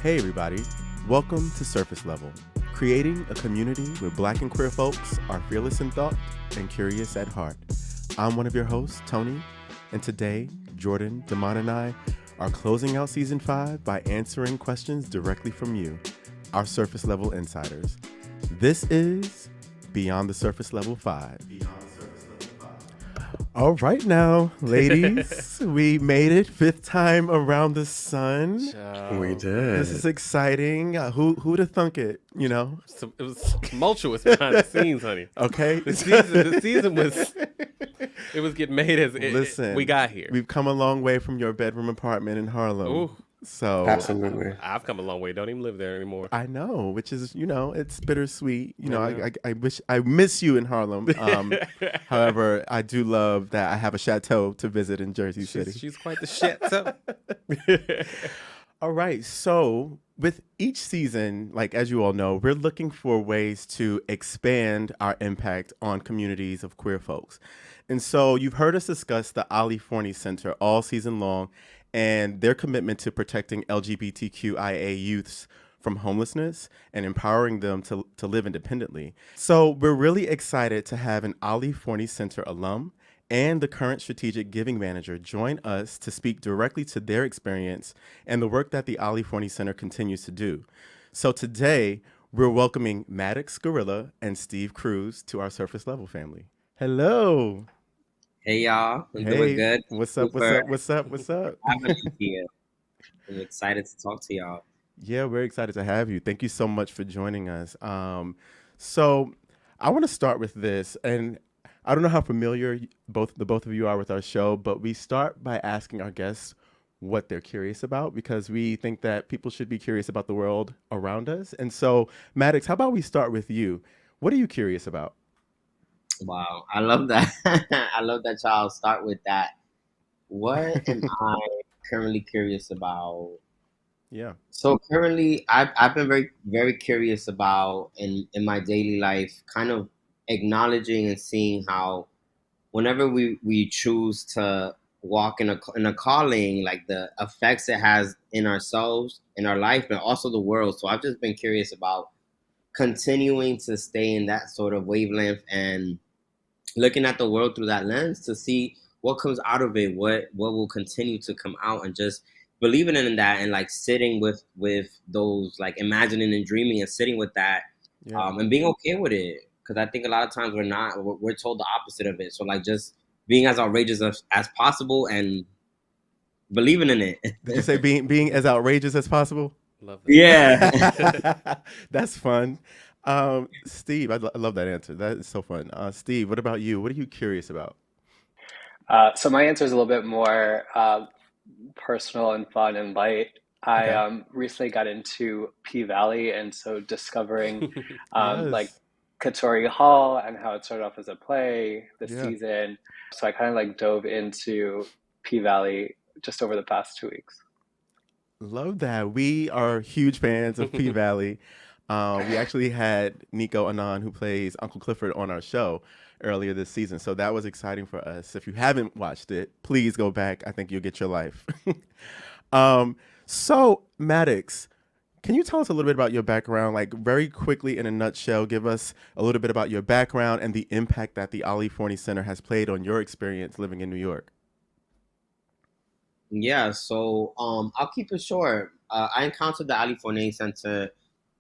Hey everybody, welcome to Surface Level, creating a community where Black and queer folks are fearless in thought and curious at heart. I'm one of your hosts, Tony, and today, Jordan, Damon, and I are closing out Season 5 by answering questions directly from you, our Surface Level insiders. This is Beyond the Surface Level 5. All right now, ladies, we made it, fifth time around the sun. We did. This is exciting. Who'd have thunk it, you know? So it was tumultuous behind the scenes, honey. Okay. The season was, it was getting made as Listen, we got here. We've come a long way from your bedroom apartment in Harlem. Ooh. So Absolutely. I've come a long way. Don't even live there anymore. I know, which is, it's bittersweet. I miss you in Harlem. However, I do love that I have a chateau to visit in Jersey City. She's quite the chateau. All right. So with each season, like as you all know, we're looking for ways to expand our impact on communities of queer folks. And so you've heard us discuss the Ali Forney Center all season long and their commitment to protecting LGBTQIA youths from homelessness and empowering them to live independently. So we're really excited to have an Ali Forney Center alum and the current strategic giving manager join us to speak directly to their experience and the work that the Ali Forney Center continues to do. So today, we're welcoming Maddox, Guerilla, and Steve Cruz to our Surface Level family. Hello. Hey y'all, I'm doing good. What's up? What's up? I'm here. I'm excited to talk to y'all. Yeah, we're excited to have you. Thank you so much for joining us. So I want to start with this, and I don't know how familiar both of you are with our show, but we start by asking our guests what they're curious about because we think that people should be curious about the world around us. And so, Maddox, how about we start with you? What are you curious about? Wow, I love that. I love that y'all start with that. What am I currently curious about? Yeah. So currently, I've been very, very curious about in my daily life, kind of acknowledging and seeing how whenever we choose to walk in a calling, like the effects it has in ourselves, in our life, but also the world. So I've just been curious about continuing to stay in that sort of wavelength and looking at the world through that lens to see what comes out of it, what will continue to come out, and just believing in that and like sitting with those, like imagining and dreaming and sitting with that, and being okay with it. Because I think a lot of times we're told the opposite of it. So like just being as outrageous as possible and believing in it. Did you say being as outrageous as possible? Love that. Yeah. That's fun. Steve, I love that answer. That is so fun. Steve, what about you? What are you curious about? So my answer is a little bit more personal and fun and light. Okay. I recently got into P-Valley, and so discovering Yes. like Katori Hall and how it started off as a play this Yeah. season. So I kind of like dove into P-Valley just over the past 2 weeks. Love that. We are huge fans of P-Valley. We actually had Nico Anand, who plays Uncle Clifford, on our show earlier this season. So that was exciting for us. If you haven't watched it, please go back. I think you'll get your life. So, Maddox, can you tell us a little bit about your background? Like very quickly in a nutshell, give us a little bit about your background and the impact that the Ali Forney Center has played on your experience living in New York. Yeah, so I'll keep it short. I encountered the Ali Forney Center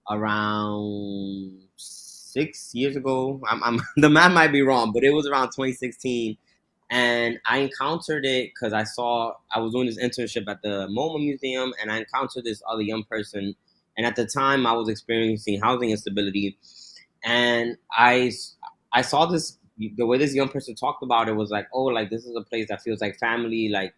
around 6 years ago. I'm the math might be wrong, but it was around 2016. And I encountered it because I was doing this internship at the MoMA Museum, and I encountered this other young person. And at the time, I was experiencing housing instability. And I saw this, the way this young person talked about it was like, oh, like this is a place that feels like family, like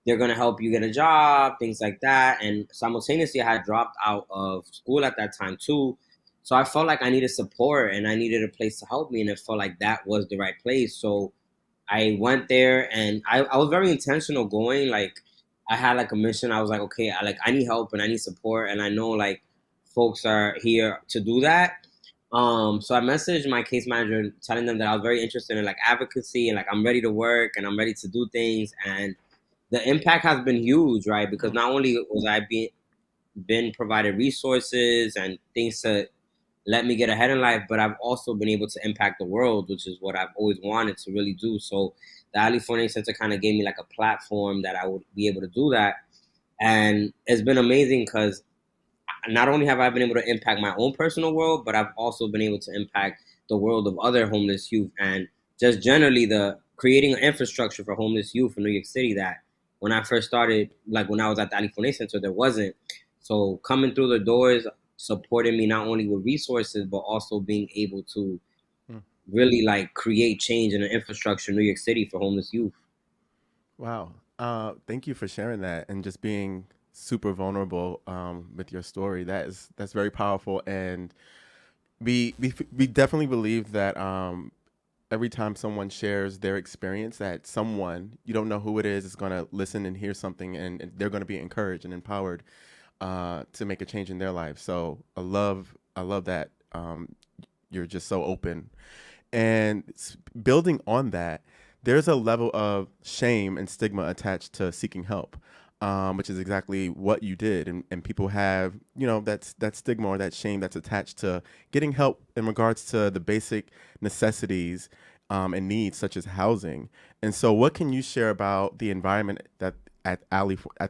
they're going to help you get a job, things like that. And simultaneously, I had dropped out of school at that time too. So I felt like I needed support and I needed a place to help me. And it felt like that was the right place. So I went there and I was very intentional going. Like I had like a mission. I was like, okay, I need help and I need support. And I know like folks are here to do that. So I messaged my case manager telling them that I was very interested in like advocacy and like I'm ready to work and I'm ready to do things. And the impact has been huge, right? Because not only was I being been provided resources and things to let me get ahead in life, but I've also been able to impact the world, which is what I've always wanted to really do. So the Ali Forney Center kind of gave me like a platform that I would be able to do that. And it's been amazing because not only have I been able to impact my own personal world, but I've also been able to impact the world of other homeless youth and just generally the creating an infrastructure for homeless youth in New York City that when I first started, like when I was at the Ali Forney Center, there wasn't. So coming through the doors, supporting me not only with resources, but also being able to Hmm. really like create change in the infrastructure in New York City for homeless youth. Wow. Thank you for sharing that and just being super vulnerable with your story. That's very powerful, and we definitely believe that every time someone shares their experience, that someone, you don't know who it is going to listen and hear something, and they're going to be encouraged and empowered to make a change in their life. So I love that you're just so open. And building on that, there's a level of shame and stigma attached to seeking help, which is exactly what you did. And people have, that stigma or that shame that's attached to getting help in regards to the basic necessities and needs, such as housing. And so, what can you share about the environment that at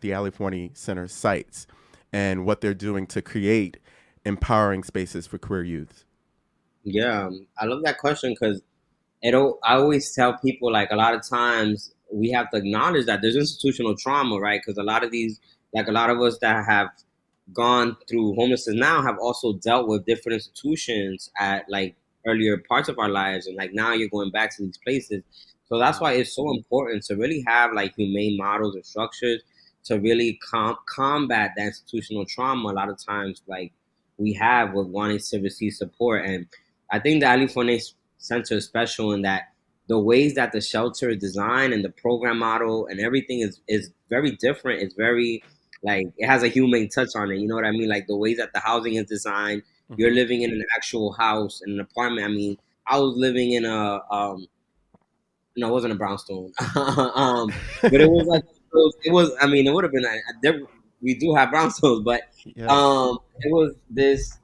the Ali Forney Center sites and what they're doing to create empowering spaces for queer youth? Yeah, I love that question because I always tell people like a lot of times we have to acknowledge that there's institutional trauma, right? Because a lot of these, like a lot of us that have gone through homelessness now have also dealt with different institutions at like earlier parts of our lives, and like now you're going back to these places. So that's why it's so important to really have like humane models and structures to really combat that institutional trauma. A lot of times, like we have with wanting to receive support, and I think the Ali Forney Center is special in that the ways that the shelter is designed and the program model and everything is very different. It's very like it has a humane touch on it. You know what I mean? Like the ways that the housing is designed. You're Hmm. living in an actual house, in an apartment. I mean, I was living in a no, it wasn't a brownstone. But it was like it was. I mean, it would have been. We do have brownstones, but Yes. it was this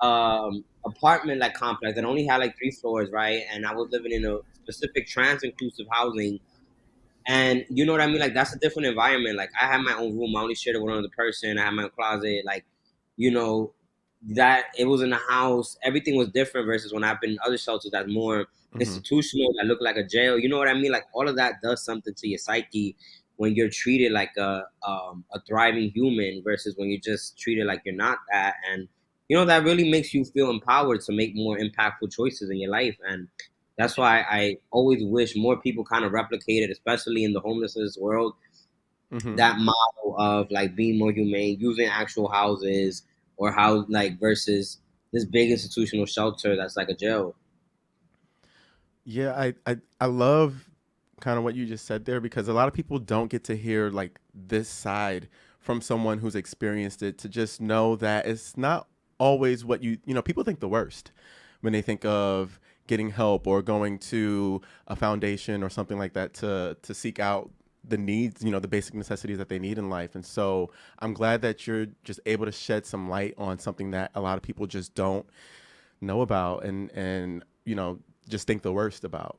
apartment like complex that only had like 3 floors, right? And I was living in a specific trans inclusive housing, and you know what I mean? Like that's a different environment. Like I had my own room. I only shared it with another person. I had my own closet. Like, you know, that it was in a house. Everything was different versus when I've been in other shelters that's more Hmm. institutional, that look like a jail. You know what I mean? Like all of that does something to your psyche when you're treated like a thriving human versus when you're just treated like you're not that. And you know that really makes you feel empowered to make more impactful choices in your life. And that's why I always wish more people kind of replicated, especially in the homelessness world, Hmm. that model of like being more humane, using actual houses or how like versus this big institutional shelter that's like a jail. Yeah, I love kind of what you just said there because a lot of people don't get to hear like this side from someone who's experienced it, to just know that it's not always what people think the worst when they think of getting help or going to a foundation or something like that to seek out the needs, the basic necessities that they need in life. And so I'm glad that you're just able to shed some light on something that a lot of people just don't know about and just think the worst about.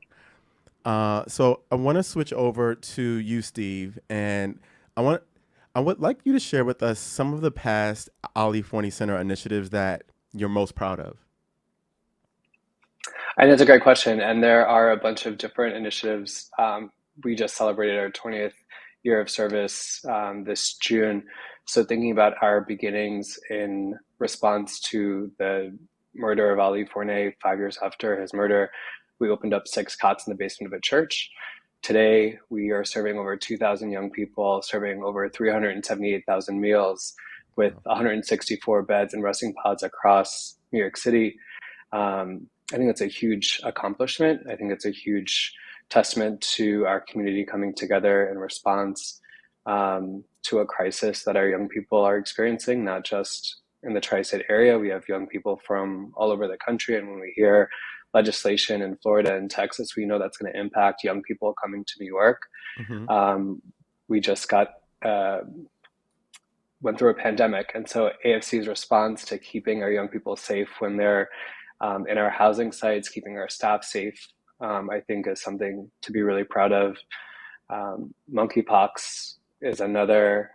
So I want to switch over to you, Steve, and I want I would like you to share with us some of the past Ali Forney Center initiatives that you're most proud of. And it's a great question. And there are a bunch of different initiatives. We just celebrated our 20th year of service this June. So, thinking about our beginnings in response to the murder of Ali Forney 5 years after his murder, we opened up 6 cots in the basement of a church. Today, we are serving over 2,000 young people, serving over 378,000 meals with 164 beds and resting pods across New York City. I think it's a huge accomplishment. I think it's a huge testament to our community coming together in response to a crisis that our young people are experiencing, not just in the tri-state area. We have young people from all over the country, and when we hear legislation in Florida and Texas, we know that's going to impact young people coming to New York. Hmm. We just got uh, went through a pandemic. And so AFC's response to keeping our young people safe when they're in our housing sites, keeping our staff safe, I think is something to be really proud of. Monkeypox is another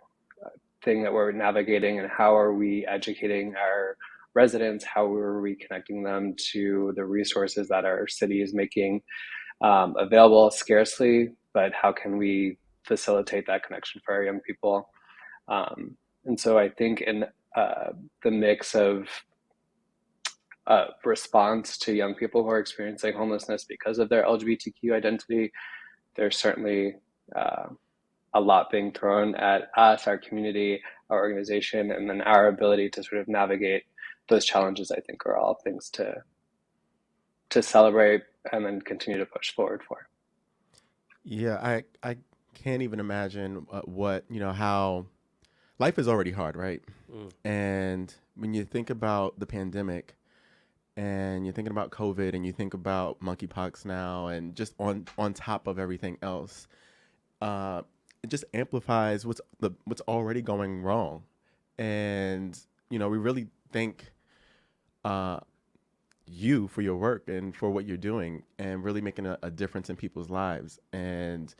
thing that we're navigating, and how are we educating our residents? How are we connecting them to the resources that our city is making available scarcely, but how can we facilitate that connection for our young people? And so I think in the mix of response to young people who are experiencing homelessness because of their LGBTQ identity, there's certainly a lot being thrown at us, our community, our organization, and then our ability to sort of navigate those challenges, I think, are all things to celebrate and then continue to push forward for. Yeah, I can't even imagine what, how life is already hard, right? And when you think about the pandemic and you're thinking about COVID and you think about monkeypox now and just on top of everything else, it just amplifies what's already going wrong. And, we really thank you for your work and for what you're doing and really making a difference in people's lives. And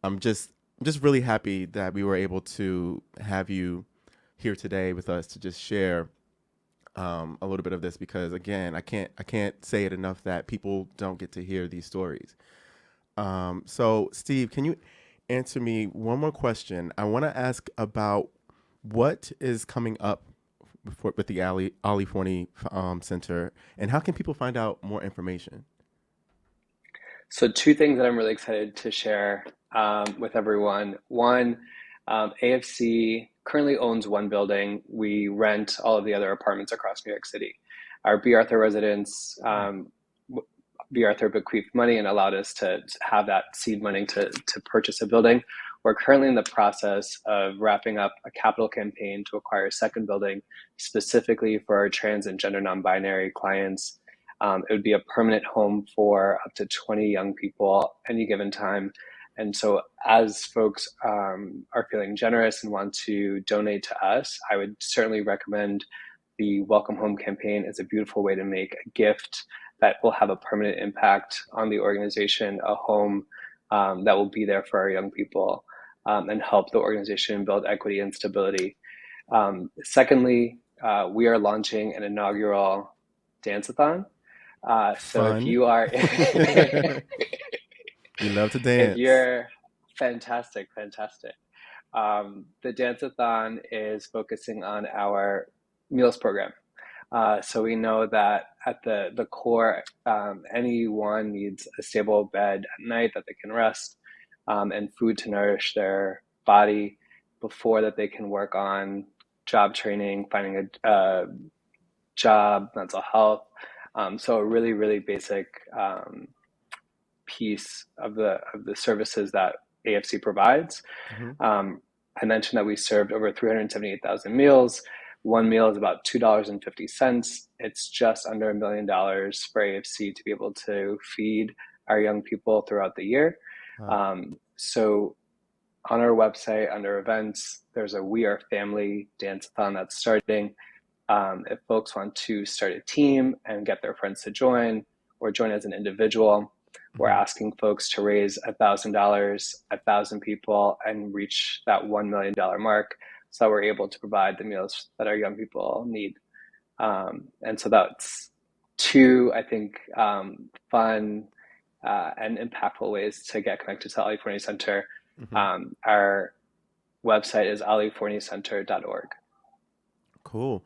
I'm just really happy that we were able to have you here today with us to just share a little bit of this, because again, I can't say it enough that people don't get to hear these stories. So Steve, can you answer me one more question? I want to ask about what is coming up with the Ali Forney Center, and how can people find out more information? So two things that I'm really excited to share with everyone. One, AFC currently owns one building. We rent all of the other apartments across New York City. Our B. Arthur residents, B. Arthur bequeathed money and allowed us to have that seed money to purchase a building. We're currently in the process of wrapping up a capital campaign to acquire a second building specifically for our trans and gender non-binary clients. It would be a permanent home for up to 20 young people any given time. And so as folks are feeling generous and want to donate to us, I would certainly recommend the Welcome Home campaign. It's a beautiful way to make a gift that will have a permanent impact on the organization, a home that will be there for our young people and help the organization build equity and stability. Secondly, we are launching an inaugural dance-a-thon. So Fun. if you are... We love to dance. If you're fantastic. The dance-a-thon is focusing on our meals program. So we know that at the core, anyone needs a stable bed at night that they can rest, and food to nourish their body before that they can work on job training, finding a job, mental health. So a really, really basic piece of the services that AFC provides. Mm-hmm. I mentioned that we served over 378,000 meals. One meal is about $2.50. It's just under $1 million for AFC to be able to feed our young people throughout the year. Wow. So on our website, under events, there's a We Are Family dance-a-thon that's starting. If folks want to start a team and get their friends to join or join as an individual, we're asking folks to raise $1,000, 1,000 people, and reach that $1 million mark, so that we're able to provide the meals that our young people need. And so that's two, I think, fun and impactful ways to get connected to Ali Forney Center. Mm-hmm. Our website is aliforneycenter.org. Cool.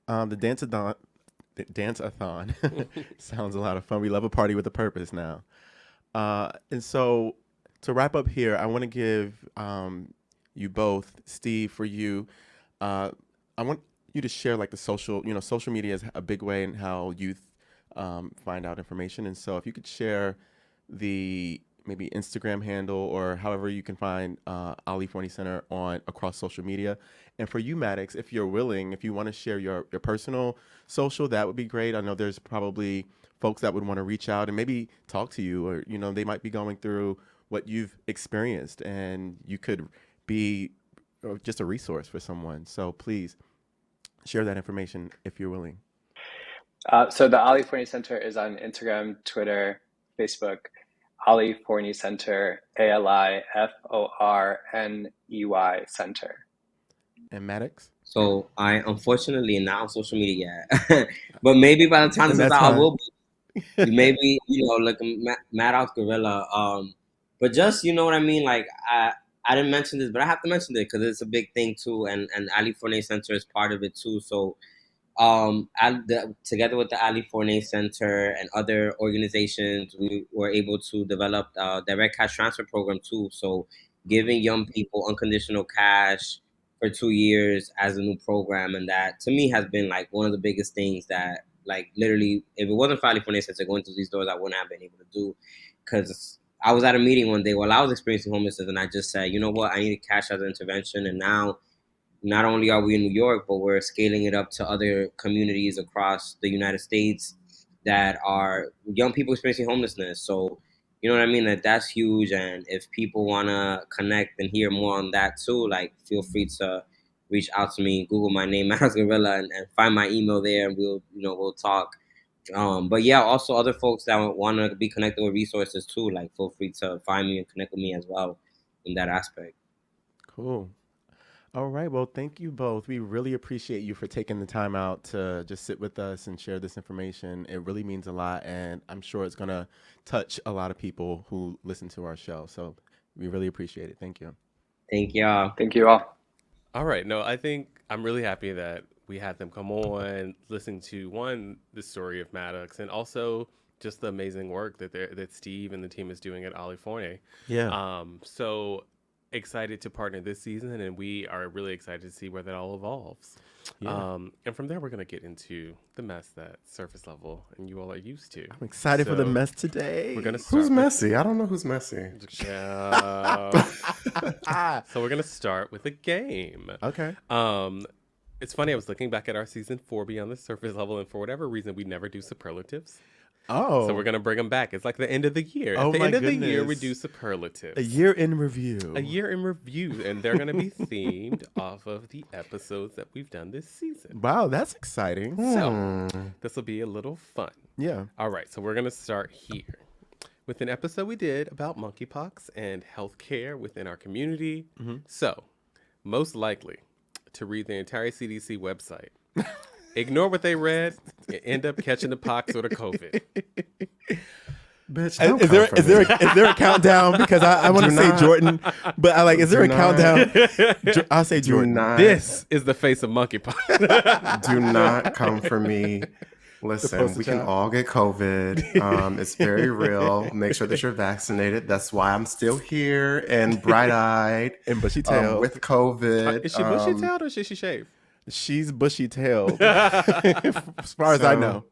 The dance-a-thon sounds a lot of fun. We love a party with a purpose now. And so to wrap up here, I want to give you both, Steve, for you, I want you to share like the social media is a big way in how youth find out information. And so if you could share the maybe Instagram handle or however you can find Ali Forney Center across social media. And for you, Maddox, if you're willing, if you want to share your personal social, that would be great. I know there's probably folks that would want to reach out and maybe talk to you, or they might be going through what you've experienced, and you could be or just a resource for someone. So please share that information if you're willing. So the Ali Forney Center is on Instagram, Twitter, Facebook. Ali Forney Center, ALIFORNEY Center. And Maddox? So I unfortunately not on social media yet, but maybe by the time this is out, I will be. Maybe like Maddox, Guerilla. But just what I mean. Like I didn't mention this, but I have to mention it because it's a big thing too, and Ali Forney Center is part of it too. So together with the Ali Forney Center and other organizations, we were able to develop a direct cash transfer program too. So giving young people unconditional cash for 2 years as a new program, and that to me has been like one of the biggest things that, like, literally, if it wasn't for Ali Forney Center going through these doors, I wouldn't have been able to do. Because I was at a meeting one day while I was experiencing homelessness, and I just said, you know what, I need cash as an intervention, and now. Not only are we in New York, but we're scaling it up to other communities across the United States that are young people experiencing homelessness. So, you know what I mean? That's huge. And if people want to connect and hear more on that too, like, feel free to reach out to me, Google my name, Maddox Guerilla, and find my email there, and we'll talk. But yeah, also other folks that want to be connected with resources too, like, feel free to find me and connect with me as well in that aspect. Cool. All right. Well, thank you both. We really appreciate you for taking the time out to just sit with us and share this information. It really means a lot, and I'm sure it's going to touch a lot of people who listen to our show. So we really appreciate it. Thank you. Thank y'all. Thank you all. All right. No, I think I'm really happy that we had them come on, listening to the story of Maddox, and also just the amazing work that Steve and the team is doing at Ali Forney. Yeah. So excited to partner this season, and we are really excited to see where that all evolves. Yeah. And from there, we're going to get into the mess that surface level and you all are used to. I'm excited for the mess today. We're going to start. Who's messy? I don't know who's messy. So we're going to start with a game. Okay. It's funny, I was looking back at our season 4 Beyond the Surface Level, and for whatever reason, we never do superlatives. Oh. So we're going to bring them back. It's like the end of the year. Oh, at the my end of the year, we goodness. do superlatives. A year in review. A year in review, and they're going to be themed off of the episodes that we've done this season. Wow, that's exciting. So this will be a little fun. Yeah. All right, so we're going to start here with an episode we did about monkeypox and healthcare within our community. So, most likely to read the entire CDC website. Ignore what they read and end up catching the pox or the COVID. Bitch, don't Is there a countdown? Because I want to say Jordan, but is there a countdown? I'll say Jordan. This is the face of monkeypox. Do not come for me. Listen, we can all get COVID. It's very real. Make sure that you're vaccinated. That's why I'm still here and bright-eyed and bushy-tailed with COVID. Is she bushy-tailed or should she shave? She's bushy-tailed, as far as I know.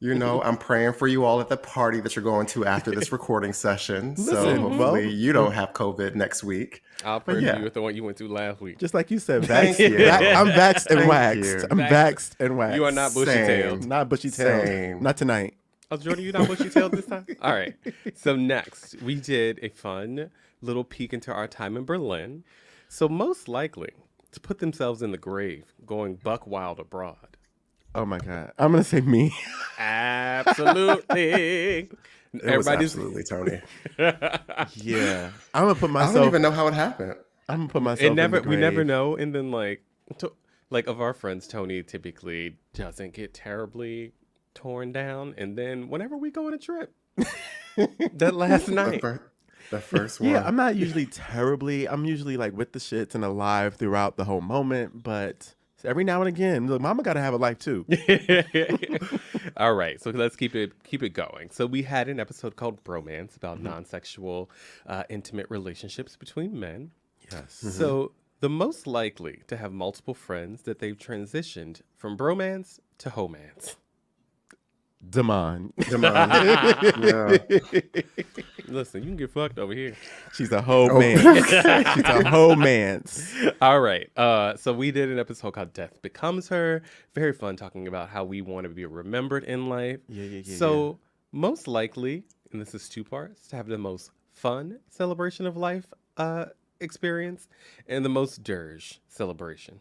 I'm praying for you all at the party that you're going to after this recording session. So hopefully you don't have COVID next week. I'll pray for you with the one you went through last week. Just like you said, Thank you. I'm vaxxed and Thank waxed. you. I'm vaxxed and waxed. You are not bushy-tailed. Not bushy-tailed. Not tonight. Oh, Jordan, you not bushy-tailed this time? All right. So next, we did a fun little peek into our time in Berlin. So most likely to put themselves in the grave, going buck wild abroad. Oh my God. I'm going to say me. Absolutely. Everybody's absolutely Tony. Yeah. I'm going to put myself. I don't even know how it happened. I'm going to put myself in the grave. We never know. And then like of our friends, Tony typically doesn't get terribly torn down. And then whenever we go on a trip, that last night. The first one. Yeah, I'm not usually I'm usually like with the shits and alive throughout the whole moment, but every now and again, look, mama got to have a life too. All right, so let's keep it going. So we had an episode called Bromance about non-sexual intimate relationships between men. Yes. So the most likely to have multiple friends that they've transitioned from bromance to homance. Damon. Yeah. Listen, you can get fucked over here. She's a whole man. She's a whole man's. All right. So we did an episode called Death Becomes Her. Very fun, talking about how we want to be remembered in life. Yeah. So most likely, and this is 2 parts, to have the most fun celebration of life experience and the most dirge celebration?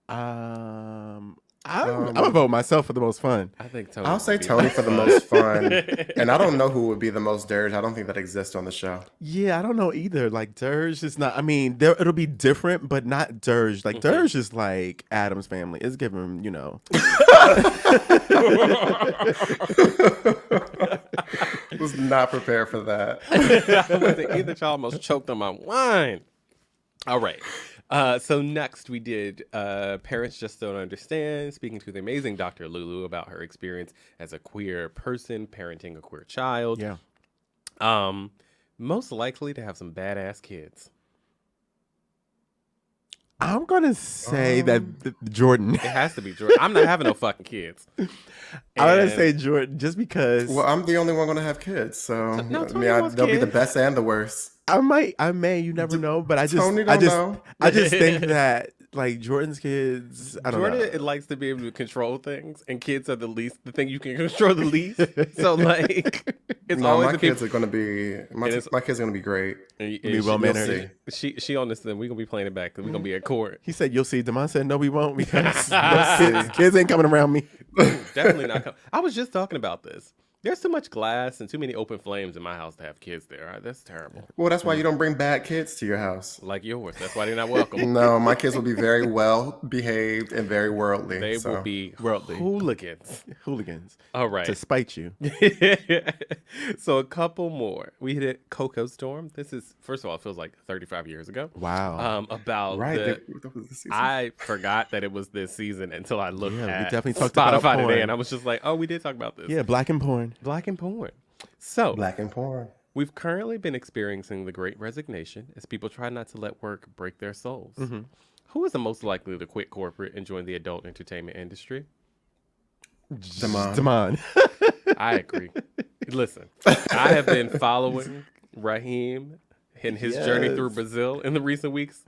I'm gonna vote myself for the most fun. I think Tony. I'll say would be Tony the for the most fun. And I don't know who would be the most dirge. I don't think that exists on the show. Yeah, I don't know either. Like dirge is not. I mean, it'll be different, but not dirge. Like dirge is like Adam's family. It's giving, Was not prepared for that. I was like, either y'all almost choked on my wine. All right. So next we did Parents Just Don't Understand, speaking to the amazing Dr. Lulu about her experience as a queer person parenting a queer child. Yeah. Most likely to have some badass kids. I'm gonna say that Jordan. It has to be Jordan. I'm not having no fucking kids. I'm gonna say Jordan just because. Well, I'm the only one going to have kids, so No, Tony wants they'll be the kids. best and the worst. I may, you never know, but I Tony don't know. just think that like Jordan's kids, I don't know. Jordan likes to be able to control things, and kids are the thing you can control the least. So like, it's No, always my the kids people. are going to be my kids are going to be great. And Be well You'll mannered. see. She on this thing. We're gonna be playing it back because we're gonna be at court. He said, "You'll see." Damon said, "No, we won't because kids ain't coming around me." Definitely not. I was just talking about this. There's too much glass and too many open flames in my house to have kids there. That's terrible. Well, that's why you don't bring bad kids to your house. Like yours. That's why they're not welcome. No, my kids will be very well behaved and very worldly. They so. will be Worldly. hooligans. All right. To spite you. So a couple more. We hit Coco Storm. This is, first of all, it feels like 35 years ago. Wow. About Right. the, I forgot that it was this season until I looked Yeah, we at definitely talked about Spotify porn. today, and I was just like, oh, we did talk about this. Yeah, black and porn. Black and porn. So Black and porn. we've currently been experiencing the Great Resignation as people try not to let work break their souls. Who is the most likely to quit corporate and join the adult entertainment industry? Damon. I agree. Listen, I have been following Raheem in his journey through Brazil in the recent weeks,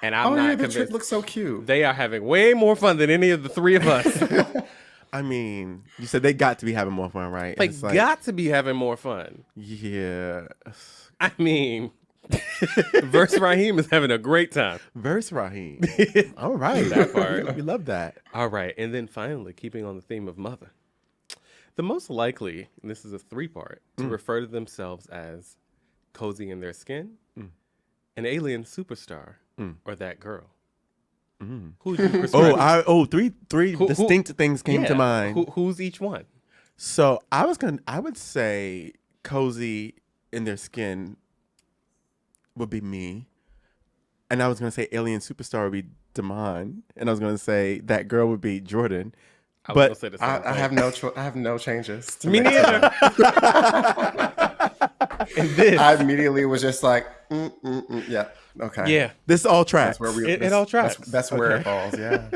and I'm not The convinced. trip looks so cute. They are having way more fun than any of the three of us. I mean, you said they got to be having more fun, right? They It's like, got to be having more fun. Yeah. I mean, Verse Raheem is having a great time. Verse Raheem. All right. That part. We love that. All right, and then finally, keeping on the theme of mother, the most likely, and this is a three-part, to refer to themselves as cozy in their skin, an alien superstar, or that girl. Who do you prescribe? Three distinct things came to mind. Who's each one? So I would say cozy in their skin would be me. And I was gonna say alien superstar would be Damon. And I was gonna say that girl would be Jordan. I was But gonna say the same I thing. have no changes. To Me make neither. And this, I immediately was just like, yeah, okay. yeah, This all tracks. That's where It all tracks. That's where it falls. Yeah.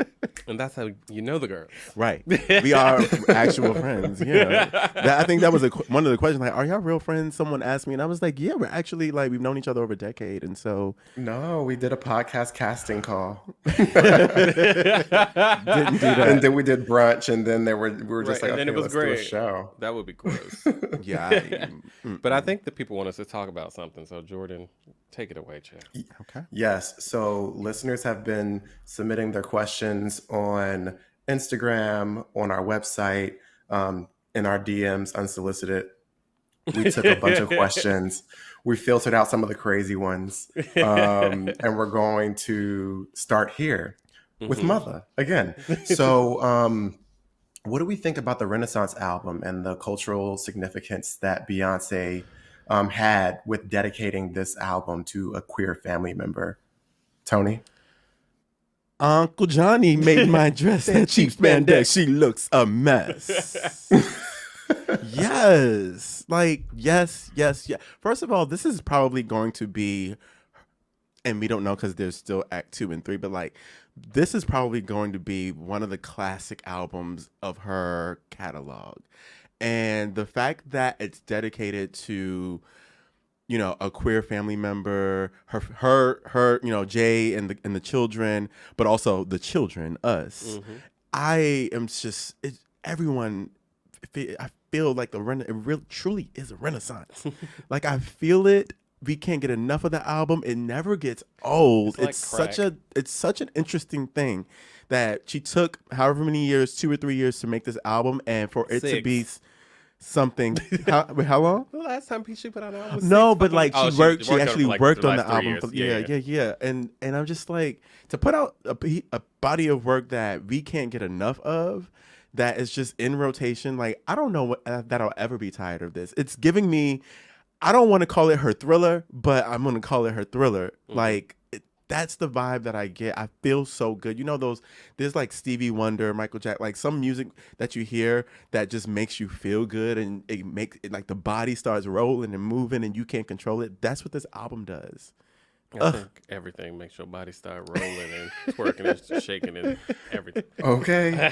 and that's how you know the girl. Right. We are actual friends. Yeah. I think that was one of the questions. Like, are y'all real friends? Someone asked me, and I was like, yeah, we're actually like, we've known each other over a decade. And so. No, we did a podcast casting call. Didn't do that. And then we did brunch, and then we were just Right, like, and then okay, it was let's do great. a show. That would be gross. Yeah. But I think the people want us to talk about something. So Jordan, take it away, Chad. Okay. Yes. So listeners have been submitting their questions on Instagram, on our website, in our DMs, unsolicited. We took a bunch of questions. We filtered out some of the crazy ones. And we're going to start here with Mother again. So, what do we think about the Renaissance album and the cultural significance that Beyonce had with dedicating this album to a queer family member? Tony? Uncle Johnny made my dress that cheap spandex. She looks a mess. Yes. Like, yes. First of all, this is probably going to be, and we don't know because there's still Act 2 and 3, but like, this is probably going to be one of the classic albums of her catalog. And the fact that it's dedicated to, you know, a queer family member, her, you know, Jay and the children, but also the children, us. I am just everyone. I feel like it truly is a renaissance. Like I feel it we can't get enough of the album. It never gets old. It's like It's such an interesting thing that she took however many years, 2 or 3 years to make this album, and for it to 6. be something. How long? The last time she put out an album was No, 6 but like fucking- she Oh, worked. She on it actually for, like, worked the on the last 3 album. years. Yeah. And I'm just like, to put out a body of work that we can't get enough of, that is just in rotation. Like, I don't know that I'll ever be tired of this. It's giving me. I don't want to call it her thriller, but I'm gonna call it her thriller. Like. That's the vibe that I get. I feel so good. You know there's like Stevie Wonder, Michael Jackson, like some music that you hear that just makes you feel good, and it makes it like the body starts rolling and moving and you can't control it. That's what this album does. I think everything makes your body start rolling and twerking and shaking and everything. Okay.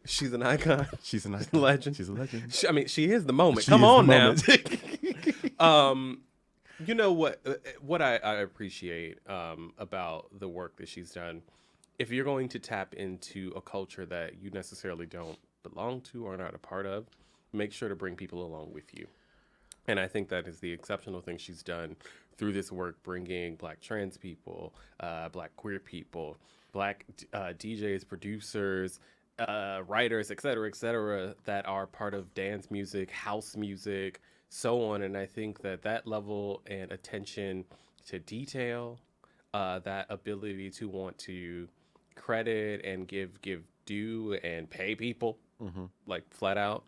She's an icon. She's a nice legend. She's a legend. I mean, she is the moment. She Come is on the now. moment. You know what I appreciate about the work that she's done. If you're going to tap into a culture that you necessarily don't belong to or are not a part of, make sure to bring people along with you. And I think that is the exceptional thing she's done through this work, bringing Black trans people, Black queer people, Black DJs, producers, writers, et cetera, that are part of dance music, house music, so on. And I think that level and attention to detail, that ability to want to credit and give due and pay people, like flat out,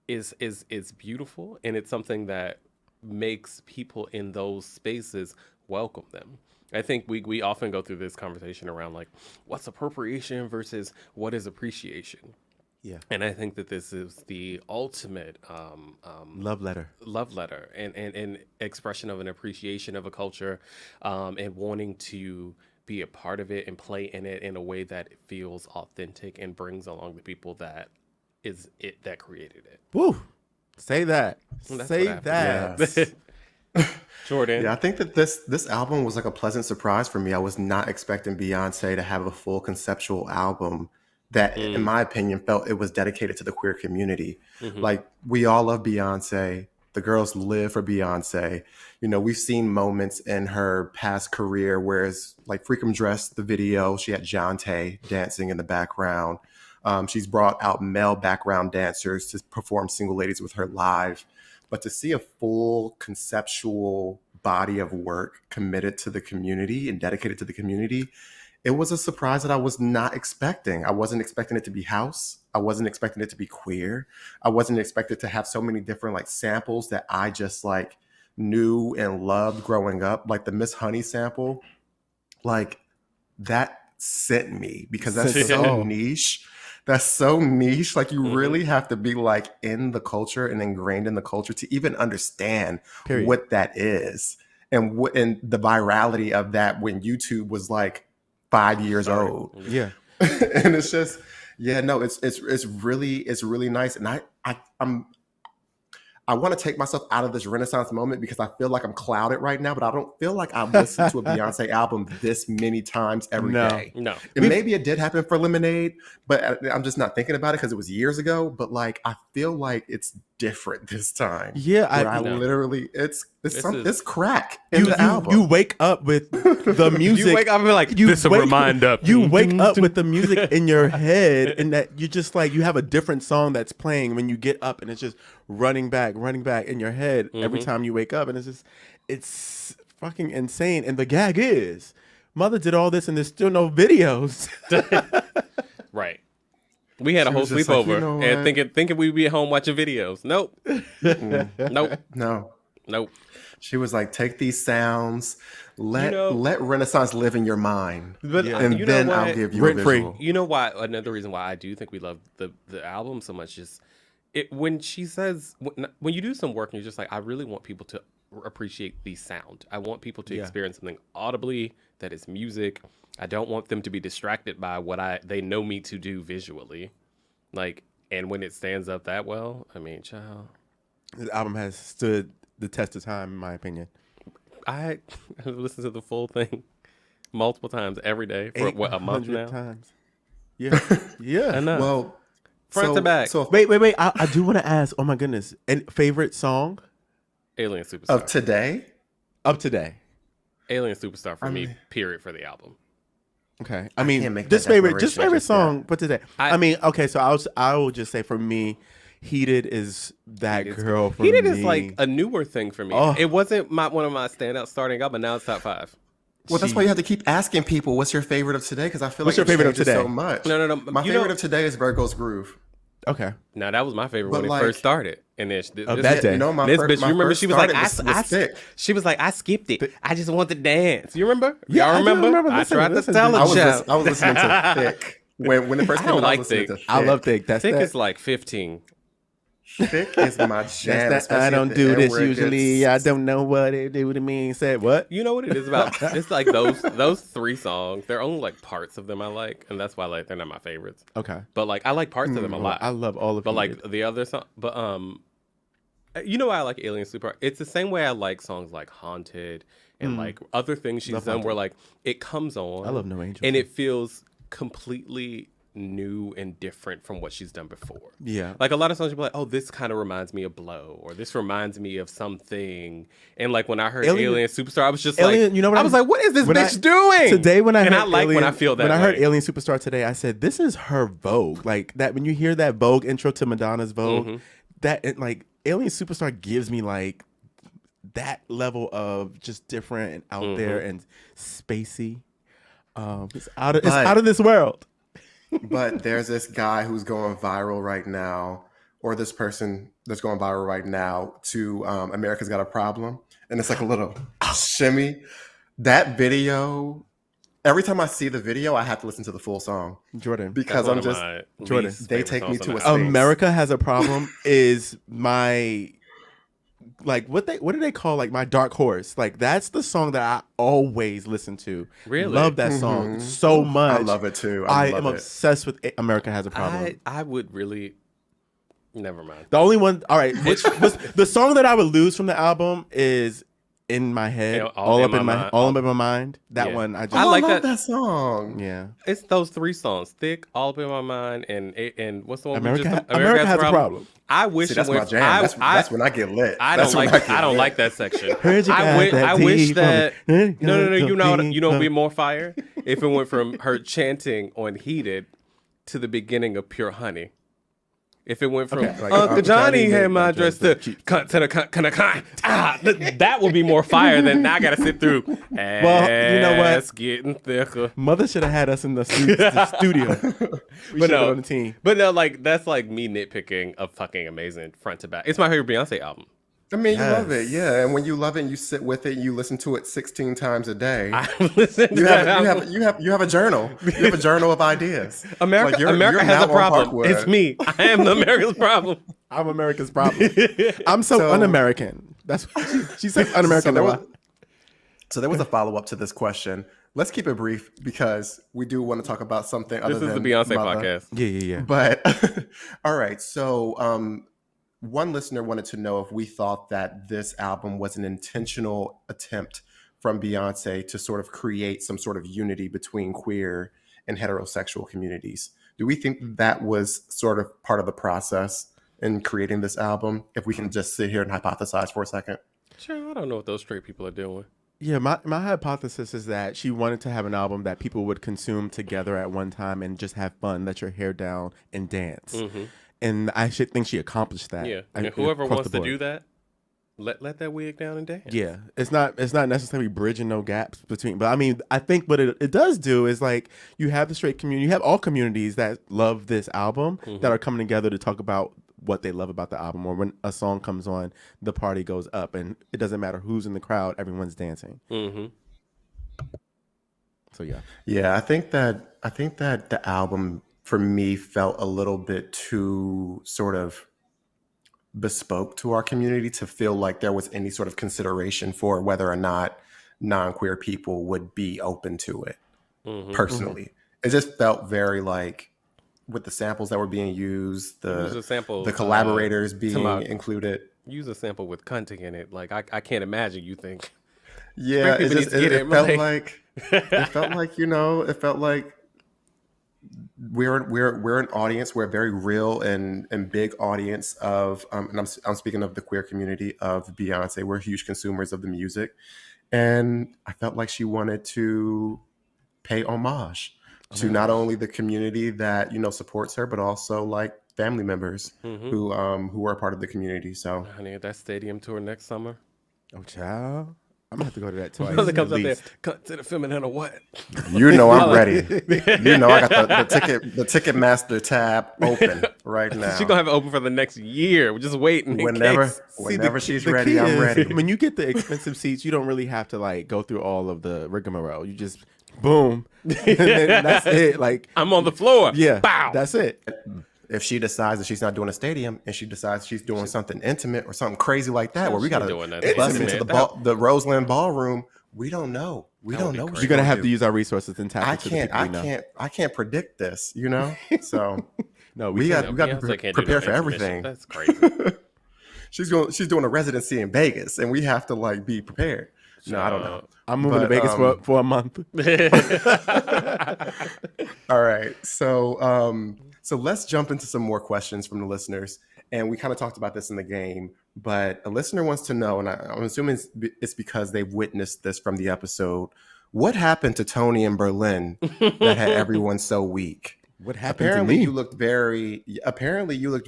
is beautiful. And it's something that makes people in those spaces welcome them. I think we often go through this conversation around like, what's appropriation versus what is appreciation? Yeah. And I think that this is the ultimate Love letter and expression of an appreciation of a culture, and wanting to be a part of it and play in it in a way that it feels authentic and brings along the people that created it. Woo! Say that. Well, Say that's what that. Yes. Jordan. Yeah, I think that this album was like a pleasant surprise for me. I was not expecting Beyonce to have a full conceptual album that, in my opinion, felt it was dedicated to the queer community. Like, we all love Beyonce. The girls live for Beyonce. You know, we've seen moments in her past career where it's like Freakum Dress, the video, she had Jonte dancing in the background. She's brought out male background dancers to perform Single Ladies with her live. But to see a full conceptual body of work committed to the community and dedicated to the community, it was a surprise that I was not expecting. I wasn't expecting it to be house. I wasn't expecting it to be queer. I wasn't expecting to have so many different like samples that I just like knew and loved growing up. Like the Miss Honey sample, like that sent me because that's so niche. That's so niche. Like you really have to be like in the culture and ingrained in the culture to even understand what that is and the virality of that when YouTube was like 5 years old. Yeah. And it's just, it's really nice. And I want to take myself out of this Renaissance moment because I feel like I'm clouded right now, but I don't feel like I've listened to a Beyonce album this many times every day. No. And maybe it did happen for Lemonade, but I'm just not thinking about it because it was years ago. But like, I feel like it's different this time. Yeah, I literally, it's crack in the album. You wake up with the music. You wake up and be like, this will remind up. You wake up with the music in your head, and that you just like, you have a different song that's playing when you get up, and it's just running back in your head every time you wake up, and it's fucking insane. And the gag is, Mother did all this, and there's still no videos. Right. We had a whole sleepover like, you know and thinking we'd be at home watching videos. Nope. Nope. She was like, take these sounds, let Renaissance live in your mind, and then I'll give you a visual. You know why? Another reason why I do think we love the album so much is when she says, when you do some work and you're just like, I really want people to appreciate the sound. I want people to experience something audibly that is music. I don't want them to be distracted by what they know me to do visually. Like, and when it stands up that well, I mean, child. The album has stood the test of time, in my opinion. I listened to the full thing multiple times every day for a month now. Times. Yeah. Yeah. Enough. Well, front to back. So wait. I do want to ask, oh my goodness, and favorite song Alien Superstar. Of today? Of today. Alien Superstar for me, period, for the album. Okay. I mean, can't make just that favorite declaration just song, yet. but today. I mean, okay, so I will just say for me, Heated is that girl for Heated me. is like a newer thing for me. Oh. It wasn't one of my standouts starting up, but now it's top 5. Well, that's why you have to keep asking people, what's your favorite of today? Because I feel What's like your favorite of changes today? so much. No. My favorite of today is Virgo's Groove. Okay. Now that was my favorite But when like- it first started. And then that day. No, my this first, bitch, my you remember first she was like, started was Thick. she was like, I skipped it. I just want to dance. You remember? Yeah, Y'all I do remember? remember I listening- tried to listening tell to- a child. I was listening to Thick. When it first I came don't out, I like was listening to Thick. Thick. I love Thick. That's Thick that. is like 15. Thick is my jam. That's that. especially I at don't the do end this where it usually. gets- I don't know what it do to me. Said what? You know what it is about? It's like those 3 songs. They're only like parts of them I like, and that's why like they're not my favorites. Okay. But like I like parts of them a lot. I love all of But them. like the other song, but you know why I like Alien Super? It's the same way I like songs like Haunted and like other things she's Love done Haunted. where like it comes on. I love No Angels. And it feels completely new and different from what she's done before. Yeah. Like a lot of songs you'll be like, oh, this kind of reminds me of Blow, or this reminds me of something. And like when I heard Alien Superstar, I was just Alien, like, you know what I was like, what is this when bitch doing? Today when I and heard I like Alien, when I feel that when I heard way. Alien Superstar today, I said this is her Vogue. Like that when you hear that Vogue intro to Madonna's Vogue, that it, like Alien Superstar gives me like that level of just different and out there and spacey. It's out of this world. But there's this guy who's going viral right now, or this person that's going viral right now to America's Got a Problem. And it's like a little shimmy. That video, every time I see the video, I have to listen to the full song. Jordan. Because I'm just, Jordan, they take me to a a space. America Has a Problem is my like what do they call like my dark horse? Like that's the song that I always listen to. Really? Love that song so much. I love it too. I love am it. obsessed with America Has a Problem. I would really, never mind. The only one, all right, which was the song that I would lose from the album is In My Head, Yeah, all up in my mind. That Yeah. one I just I like love that song. yeah. It's those 3 songs: "Thick," "All Up in My Mind," and what's the one? America, we just, America Has a Problem. I wish See, it that's my went. jam. That's when I get lit. I That's don't when like. get I don't lit. like that section. Heard you got that I wish deep that. on me. No. You know Deep what? It'd be on- more fire if it went from her chanting on "Heated" to the beginning of "Pure Honey." If it went from Okay, like, Uncle Johnny made had my dress to cunt to the cunt, that would be more fire than I gotta sit through. Well, you know what? It's getting thicker. Mother should have had us in the studio. We But should have no. on the team. But no, like that's like me nitpicking a fucking amazing front to back. It's my favorite Beyonce album. I mean, you love Yes. it, yeah. And when you love it, and you sit with it, and you listen to it 16 times a day. I listen to You that have, album. you have a journal. You have a journal of ideas. America, Like, you're America has now a on problem. Parkwood. It's me. I am the America's problem. I'm America's problem. I'm so un-American. That's what she said un-American. So there was a follow up to this question. Let's keep it brief because we do want to talk about something other This is than the Beyonce Mother. podcast. Yeah. But all right, so one listener wanted to know if we thought that this album was an intentional attempt from Beyonce to sort of create some sort of unity between queer and heterosexual communities. Do we think that was sort of part of the process in creating this album? If we can just sit here and hypothesize for a second. Sure, I don't know what those straight people are doing. Yeah, my hypothesis is that she wanted to have an album that people would consume together at one time and just have fun, let your hair down, and dance. Mm-hmm. And I should think she accomplished that. Yeah, and whoever wants to do that, let that wig down and dance. Yeah, it's not necessarily bridging no gaps between. But I mean, I think what it does do is like you have the straight community, you have all communities that love this album that are coming together to talk about what they love about the album, or when a song comes on, the party goes up, and it doesn't matter who's in the crowd, everyone's dancing. Mm-hmm. So yeah. Yeah, I think that the album for me felt a little bit too sort of bespoke to our community to feel like there was any sort of consideration for whether or not non-queer people would be open to it. Personally, it just felt very like with the samples that were being used, Use a sample, the collaborators being Tamar. included. Use a sample with cunting in it. Like I can't imagine you think. Yeah, People it need just to get it it, felt like- like it felt like, you know, it felt like we're an audience. We're a very real and big audience of, and I'm speaking of the queer community of Beyonce. We're huge consumers of the music, and I felt like she wanted to pay homage to not only the community that supports her, but also like family members who are a part of the community. So, honey, that stadium tour next summer. Oh, child. I'm going to have to go to that twice. Brother comes at up there, least. cut to the feminine or what? I'm ready. I got the Ticketmaster tab open right now. She's going to have it open for the next year. We're just waiting. Whenever she's ready, I'm ready. When you get the expensive seats, you don't really have to like go through all of the rigmarole. You just boom, and then that's it. Like I'm on the floor. Yeah, Bow. that's it. If she decides that she's not doing a stadium and she decides she's doing something intimate or something crazy like that, where we got to bust into the Roseland Ballroom, we don't know. We don't know. You're gonna have to use our resources and tap into the people we know. I can't predict this. So no, we got to prepare for everything. That's crazy. She's doing a residency in Vegas, and we have to like be prepared. No, I don't know. I'm moving to Vegas for a month. All right, so let's jump into some more questions from the listeners. And we kind of talked about this in the game, but a listener wants to know, and I'm assuming it's because they've witnessed this from the episode. What happened to Tony in Berlin that had everyone so weak? What happened Apparently, to me? you looked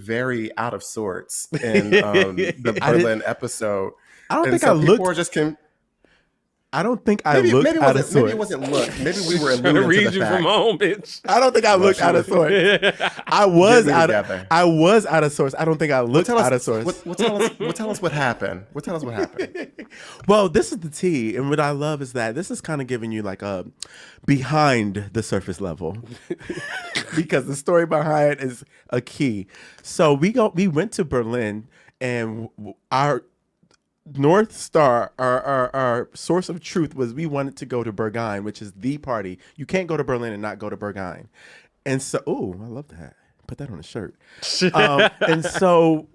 very out of sorts in the Berlin episode. I don't And think so I looked. people are just I don't think I looked out of sorts. Maybe it wasn't look. Maybe we were Trying to alluding to read the you fact. from home, bitch. I don't think I looked out of sorts. I was out of sorts. I don't think I looked out of sorts. Tell us what happened. Tell us what happened. Well, this is the tea, and what I love is that this is kind of giving you like a behind the surface level, because the story behind is a key. So we went to Berlin, and our North Star, our source of truth was we wanted to go to Berghain, which is the party. You can't go to Berlin and not go to Berghain. And so, I love that. Put that on a shirt. And so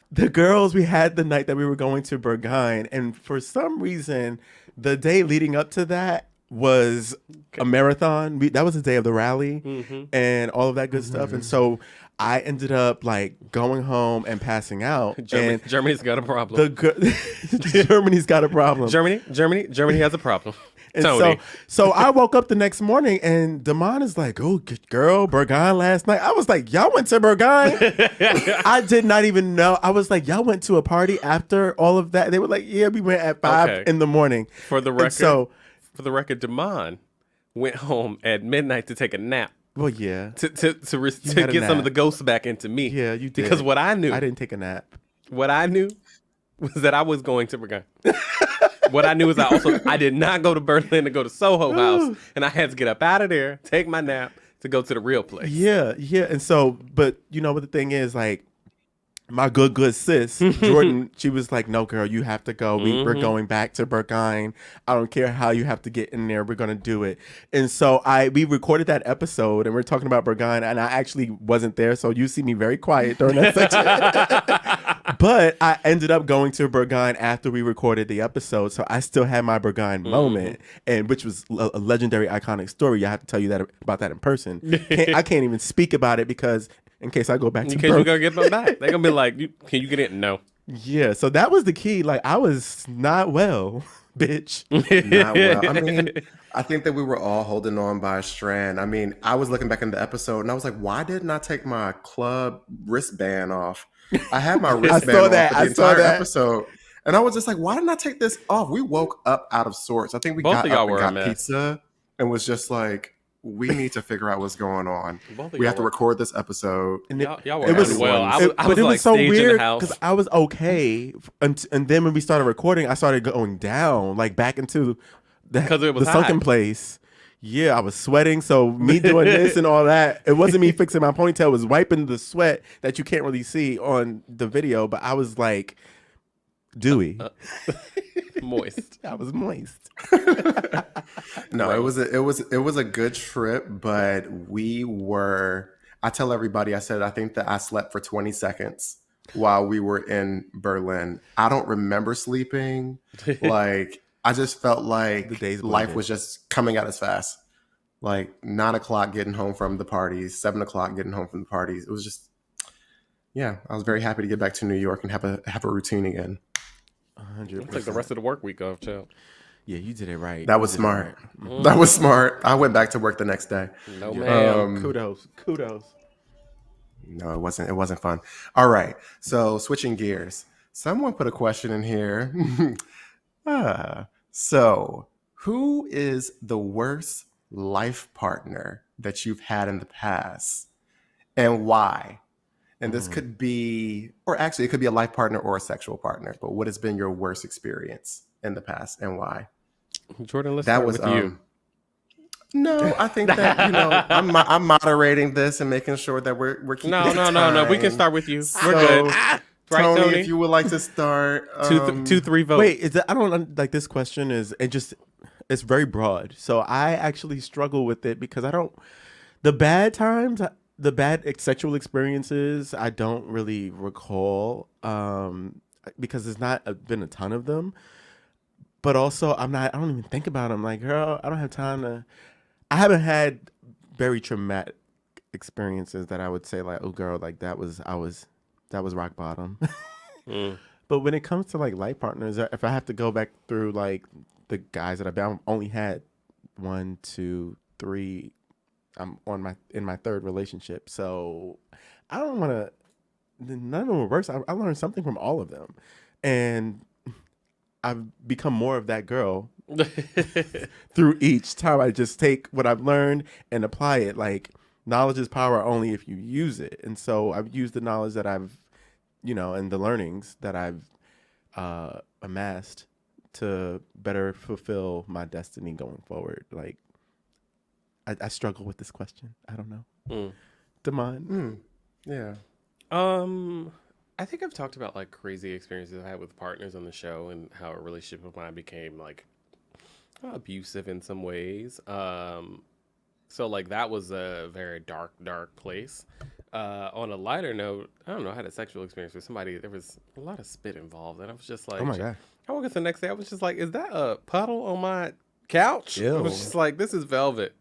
the girls, we had the night that we were going to Berghain, and for some reason, the day leading up to that was a marathon. That was the day of the rally and all of that good stuff. And so I ended up like going home and passing out. Germany's got a problem. Germany's got a problem. Germany has a problem. And Tony. so I woke up the next morning and Damon is like, "Oh, girl, Berghain last night." I was like, "Y'all went to Berghain?" I did not even know. I was like, "Y'all went to a party after all of that?" They were like, "Yeah, we went at 5 in the morning." For the record, Damon went home at midnight to take a nap. Well, yeah. To get some of the ghosts back into me. Yeah, you did. Because what I knew. I didn't take a nap. What I knew was that I was going to Berghain. What I knew is I did not go to Berlin to go to Soho House. And I had to get up out of there, take my nap to go to the real place. Yeah. And so, but you know what the thing is, like, my good sis, Jordan, she was like, "No, girl, you have to go. We're going back to Berghain. I don't care how you have to get in there. We're going to do it." And so we recorded that episode, and we're talking about Berghain, and I actually wasn't there, so you see me very quiet during that section. But I ended up going to Berghain after we recorded the episode, so I still had my Berghain moment, and which was a legendary, iconic story. I have to tell you about that in person. I can't even speak about it because in case I go back to in case you're going to get them back. They're going to be like, "Can you get in?" No. Yeah, so that was the key. Like, I was not well, bitch. Not well. I mean, I think that we were all holding on by a strand. I mean, I was looking back in the episode, and I was like, why didn't I take my club wristband off? I had my wristband off for the entire episode. And I was just like, why didn't I take this off? We woke up out of sorts. I think we got up and got pizza and was just like, we need to figure out what's going on. We have to record this episode. And y'all were well. But it was so weird because I was okay. And then when we started recording, I started going down, like back into the sunken place. Yeah, I was sweating. So me doing this and all that, it wasn't me fixing my ponytail. It was wiping the sweat that you can't really see on the video. But I was like dewy. Moist. I was moist. No, it was a good trip, but I tell everybody, I said, I think that I slept for 20 seconds while we were in Berlin. I don't remember sleeping. Like, I just felt like life was just coming at us fast. like 9 o'clock getting home from the parties, 7 o'clock getting home from the parties. It was just, yeah, I was very happy to get back to New York and have a routine again. 100%. Take the rest of the work week off, child. Yeah, you did it right. That was smart. That was smart. I went back to work the next day. No, ma'am. Kudos. No, it wasn't. It wasn't fun. All right. So switching gears. Someone put a question in here. So who is the worst life partner that you've had in the past, and why? And this could be, or actually, it could be a life partner or a sexual partner. But what has been your worst experience in the past, and why? Jordan, let's That start was with you. No, I think that I'm moderating this and making sure that we're keeping. No. We can start with you. So, We're good. Right, Tony, if you would like to start. 2-3 votes. Wait, is that, I don't like this question it's very broad. So I actually struggle with it because the bad times, the bad sexual experiences, I don't really recall because there's not been a ton of them. But also I don't even think about them. Like, girl, I don't have time I haven't had very traumatic experiences that I would say like, oh girl, like that was rock bottom. But when it comes to like life partners, if I have to go back through like the guys that I've only had 1, 2, 3. I'm in my third relationship, so I don't want to. None of them were worse. I learned something from all of them, and I've become more of that girl through each time. I just take what I've learned and apply it. Like, knowledge is power only if you use it. And so I've used the knowledge that I've, and the learnings that I've amassed to better fulfill my destiny going forward. Like, I struggle with this question. I don't know. Damon? Yeah. I think I've talked about like crazy experiences I had with partners on the show and how a relationship of mine became like abusive in some ways. So like that was a very dark place. On a lighter note, I don't know, I had a sexual experience with somebody. There was a lot of spit involved, and I was just like, Oh my God. I woke up the next day, I was just like, is that a puddle on my couch? Ew. I was just like, this is velvet.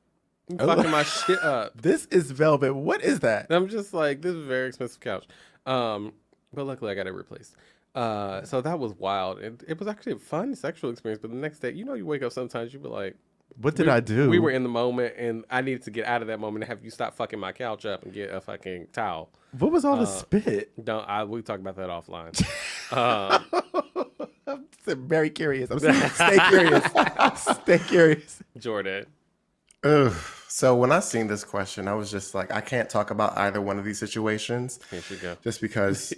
You fucking my shit up. This is velvet. What is that? And I'm just like, this is a very expensive couch. But luckily I got it replaced. So that was wild. It was actually a fun sexual experience. But the next day, you wake up sometimes, you be like, What did I do? We were in the moment, and I needed to get out of that moment and have you stop fucking my couch up and get a fucking towel. What was all the spit? We talk about that offline. I'm very curious. Stay curious. Stay curious. Jordan. Ugh. So when I seen this question, I was just like, I can't talk about either one of these situations. Here you go. Just because,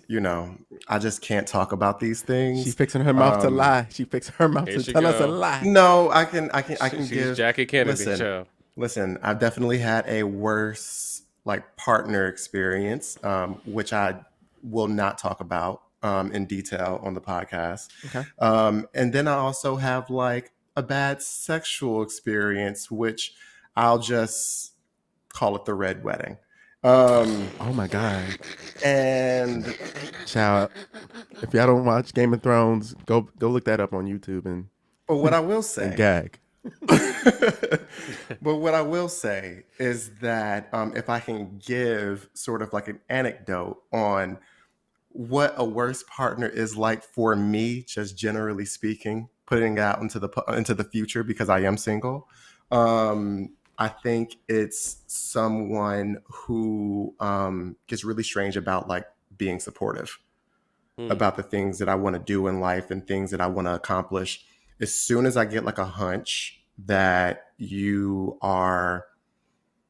I just can't talk about these things. She's fixing her mouth to lie. She fixed her mouth to tell us a lie. No, I can She's give Jackie Kennedy. Listen, I've definitely had a worse like partner experience, which I will not talk about in detail on the podcast. Okay. And then I also have like a bad sexual experience, which I'll just call it the Red Wedding. Oh my God. And child, if y'all don't watch Game of Thrones, go look that up on YouTube and but what I will say gag. But what I will say is that if I can give sort of like an anecdote on what a worse partner is like for me, just generally speaking, putting out into the future because I am single. I think it's someone who gets really strange about like being supportive about the things that I want to do in life and things that I want to accomplish. As soon as I get like a hunch that you are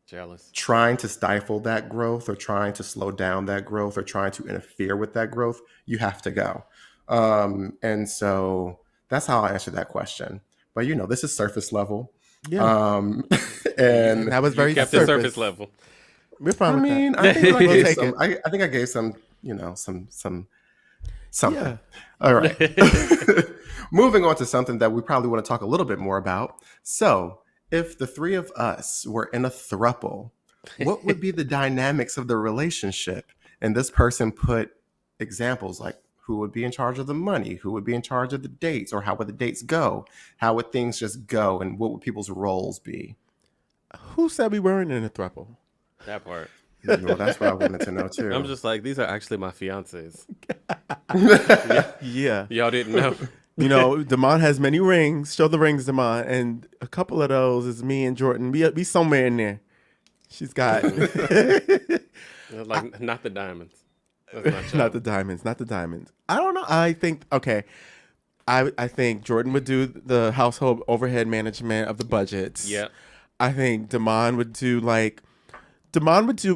jealous, trying to stifle that growth or trying to slow down that growth or trying to interfere with that growth, you have to go. And so that's how I answer that question. But this is surface level. Yeah. And that was very kept the surface level. We're fine with that. I think I gave some, something. Yeah. All right. Moving on to something that we probably want to talk a little bit more about. So, if the three of us were in a throuple, what would be the dynamics of the relationship? And this person put examples like who would be in charge of the money, who would be in charge of the dates, or how would the dates go? How would things just go? And what would people's roles be? Who said we weren't in a throuple? That part. Well, that's what I wanted to know too. I'm just like, these are actually my fiancés. Yeah. Y'all didn't know. You know, Damon has many rings. Show the rings, Damon. And a couple of those is me and Jordan. We somewhere in there. She's got Like, not the diamonds. That's not the diamonds. Not the diamonds. I don't know. I think okay. I think Jordan would do the household overhead management of the budgets. Yeah. I think Damon would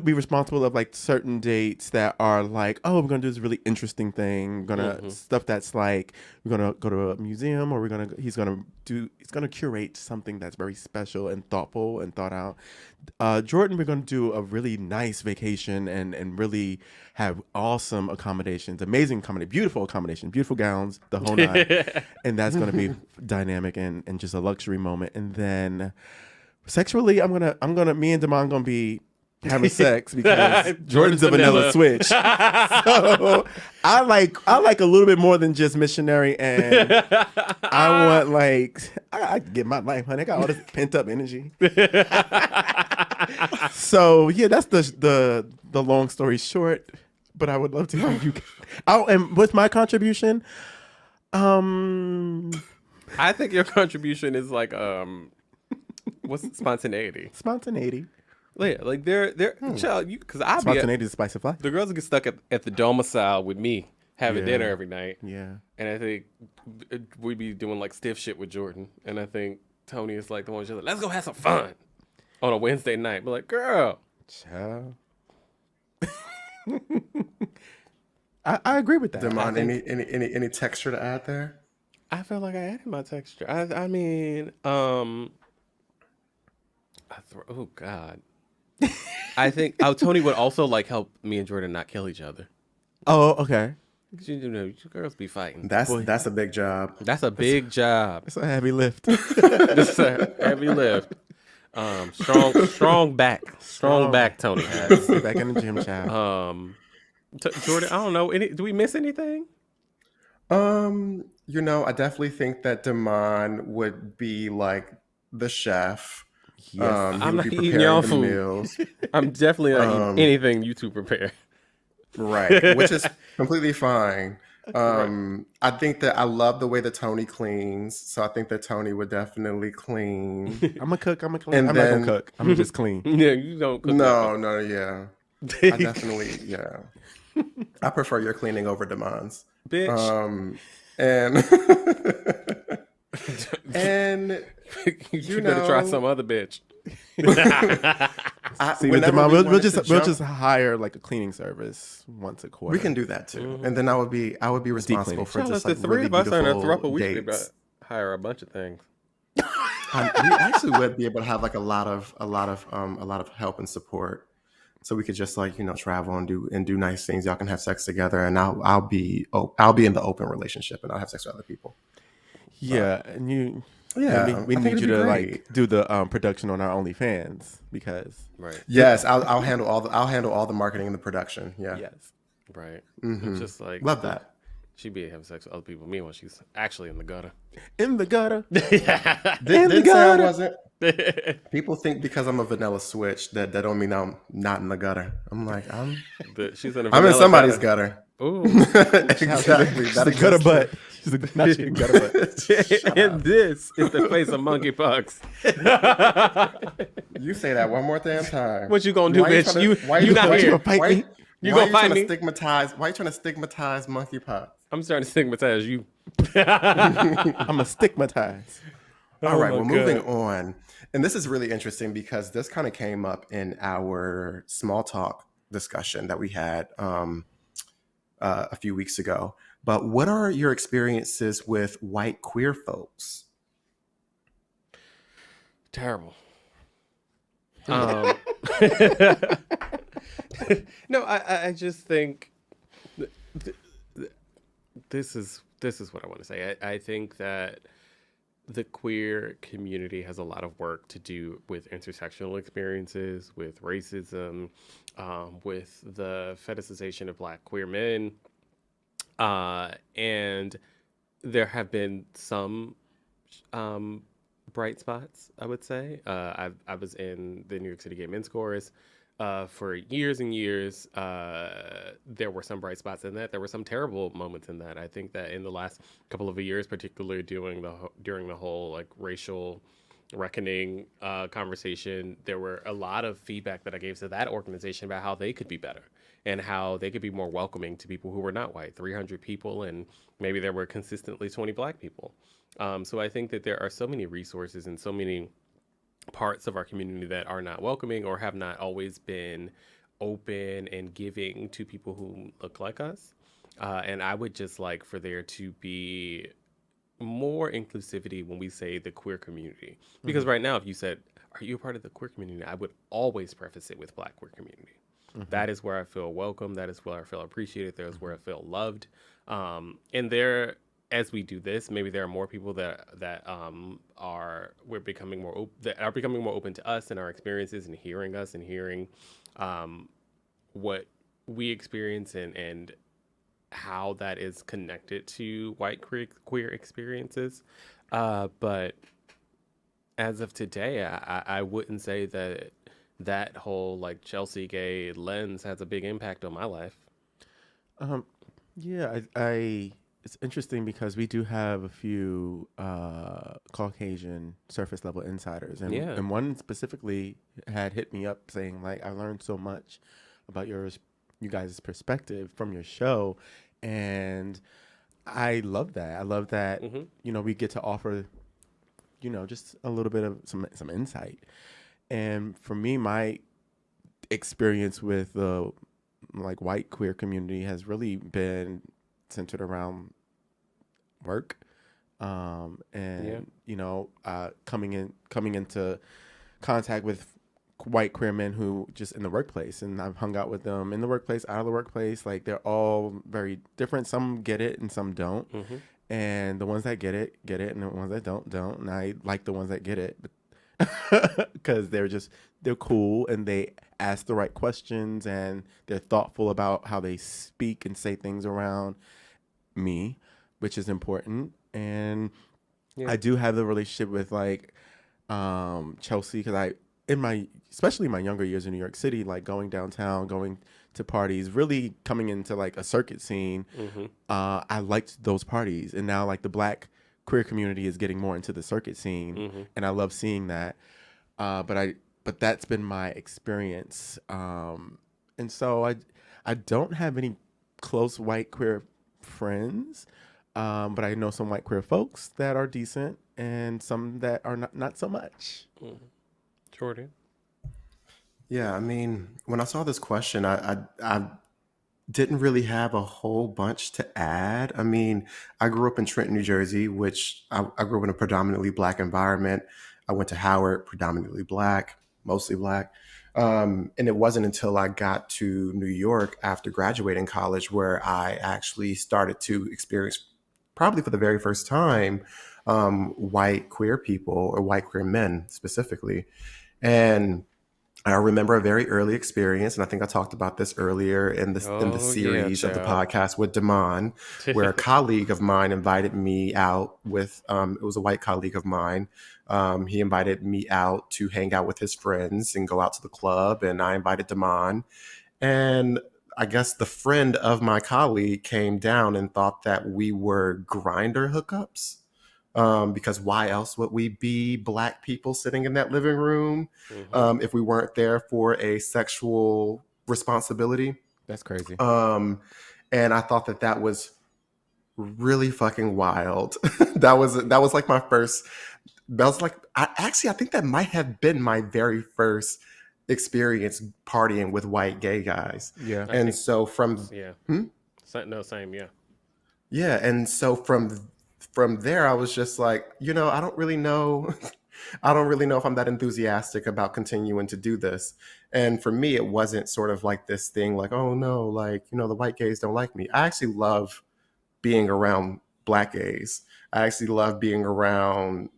be responsible of like certain dates that are like, oh, we're gonna do this really interesting thing. We're gonna stuff that's like we're gonna go to a museum, or he's gonna curate something that's very special and thoughtful and thought out. Jordan, we're gonna do a really nice vacation and really have awesome accommodations, amazing accommodation, beautiful gowns, the whole nine, and that's gonna be dynamic and just a luxury moment. And then sexually, me and Damon gonna be having sex because Jordan's a vanilla switch. So I like a little bit more than just missionary, and I want like I get my life, honey. I got all this pent up energy. So yeah, that's the long story short. But I would love to hear you. Oh, and what's my contribution? I think your contribution is like what's spontaneity? Spontaneity. Yeah, like they're child, because I be Spontaneity is the spice of life. the girls get stuck at the domicile with me having Yeah. dinner every night, Yeah. and I think we'd be doing like stiff shit with Jordan, and I think Tony is like the one who's like, let's go have some fun on a Wednesday night. But like, girl, Child. I agree with that. Damon, any texture to add there? I feel like I added my texture. I mean, oh God. I think Tony would also like help me and Jordan not kill each other. Oh, okay. 'Cause you know, you girls be fighting. That's a big job. That's a big job. It's a heavy lift. That's a heavy lift. Strong back, Tony has. Sit back in the gym, child. Jordan, I don't know. Do we miss anything? You know, I definitely think that Damon would be like the chef. Yes. He I'm would not be eating preparing y'all the food. meals. I'm definitely not eating anything you two prepare. Right, which is completely fine. I think that I love the way that Tony cleans, so I think that Tony would definitely clean. I'm a cook. I'm a clean. And I'm not then- gonna cook. I'm gonna just clean. Yeah, you don't cook No, yeah. I definitely, yeah. I prefer your cleaning over Damon's. bitch. And and you better try some other bitch. See, with Damon, we'll just hire like a cleaning service once a quarter. we can do that too, and then I would be responsible for Tell us just the like three really of us are in a beautiful throuple. We should dates. hire a bunch of things. We actually would be able to have like a lot of help and support, so we could just like travel and do nice things. Y'all can have sex together, and I'll be in the open relationship, and I'll have sex with other people. Yeah, and you. Yeah, we I think need it'd you be to great. like do the production on our OnlyFans because Right. Yes, I'll handle all the marketing and the production. Yeah, yes, Right. Mhm. It's just like love that. she'd be having sex with other people. Meanwhile, she's actually in the gutter. in the gutter. Didn't say I wasn't. People think because I'm a vanilla switch that don't mean I'm not in the gutter. I'm like She's in a I'm in vanilla somebody's gutter. Ooh. Exactly. She's a gutter butt. She's a not she a gutter butt. And this is the face of monkeypox. You say that one more damn time. What you gonna do, Why bitch? trying to- why You not why here. gonna fight me? You why gonna fight trying me? to stigmatize? Why you trying to stigmatize monkeypox? I'm starting to stigmatize you. I'm a stigmatized. All right, my well, God. moving on. And this is really interesting because this kind of came up in our small talk discussion that we had a few weeks ago. But what are your experiences with white queer folks? Terrible. No, I just think this is what I want to say. I think that the queer community has a lot of work to do with intersectional experiences, with racism, with the fetishization of Black queer men, and there have been some bright spots, I would say. I was in the New York City Gay Men's Chorus for years and years. There were some bright spots in that. There were some terrible moments in that. I think that in the last couple of years, particularly during the whole like racial reckoning conversation, there were a lot of feedback that I gave to that organization about how they could be better and how they could be more welcoming to people who were not white. 300 people, and maybe there were consistently 20 Black people. So I think that there are so many resources and so many parts of our community that are not welcoming or have not always been open and giving to people who look like us. And I would just like for there to be more inclusivity when we say the queer community. Because right now, if you said, are you a part of the queer community? I would always preface it with Black queer community. That is where I feel welcome. That is where I feel appreciated. That is where I feel loved. And there, as we do this, maybe there are more people that are becoming more open to us and our experiences and hearing us and hearing what we experience and how that is connected to white queer experiences. But as of today, I wouldn't say that whole like Chelsea gay lens has a big impact on my life. Yeah, I it's interesting because we do have a few Caucasian surface level insiders, and one specifically had hit me up saying like, I learned so much about you guys' perspective from your show, and I love that. I love that we get to offer just a little bit of some insight. And for me, my experience with the like white queer community has really been centered around work, and coming into contact with white queer men who just in the workplace, and I've hung out with them in the workplace, out of the workplace. Like they're all very different. Some get it and some don't. And the ones that get it, and the ones that don't. And I like the ones that get it, because they're cool and they ask the right questions and they're thoughtful about how they speak and say things around me, which is important. And I do have the relationship with like Chelsea, because especially in my younger years in New York City, like going downtown, going to parties, really coming into like a circuit scene. I liked those parties, and now like the Black queer community is getting more into the circuit scene, and I love seeing that. But that's been my experience, and so I don't have any close white queer friends, but I know some white queer folks that are decent, and some that are not so much. Jordan. Yeah, I mean, when I saw this question, I didn't really have a whole bunch to add. I mean, I grew up in Trenton, New Jersey, which I grew up in a predominantly Black environment. I went to Howard, predominantly Black, mostly Black. And it wasn't until I got to New York after graduating college where I actually started to experience, probably for the very first time, white queer people, or white queer men specifically. And I remember a very early experience, and I think I talked about this earlier in the series of the podcast with Damon, where a colleague of mine invited me out with, it was a white colleague of mine. He invited me out to hang out with his friends and go out to the club, and I invited Damon. And I guess the friend of my colleague came down and thought that we were Grindr hookups. Because why else would we be Black people sitting in that living room if we weren't there for a sexual responsibility? That's crazy. And I thought that was really fucking wild. that was like my first. That was like I think that might have been my very first experience partying with white gay guys. Yeah, and so from Same. Yeah, and so from there, I was just like, I don't really know. I don't really know if I'm that enthusiastic about continuing to do this. And for me, it wasn't sort of like this thing like, oh no, like, the white gays don't like me. I actually love being around Black gays. I actually love being around,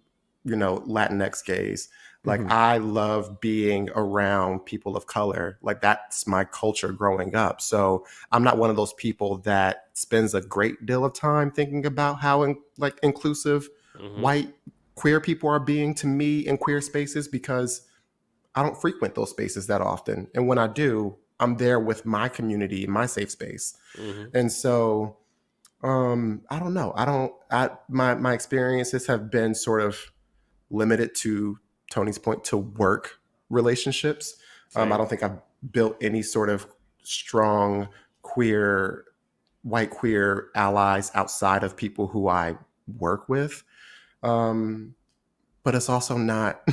Latinx gays. Like, I love being around people of color. Like, that's my culture growing up. So I'm not one of those people that spends a great deal of time thinking about how inclusive white queer people are being to me in queer spaces, because I don't frequent those spaces that often. And when I do, I'm there with my community, my safe space. Mm-hmm. And so I don't know. My experiences have been sort of limited to Tony's point to work relationships. I don't think I've built any sort of strong white queer allies outside of people who I work with. But it's also not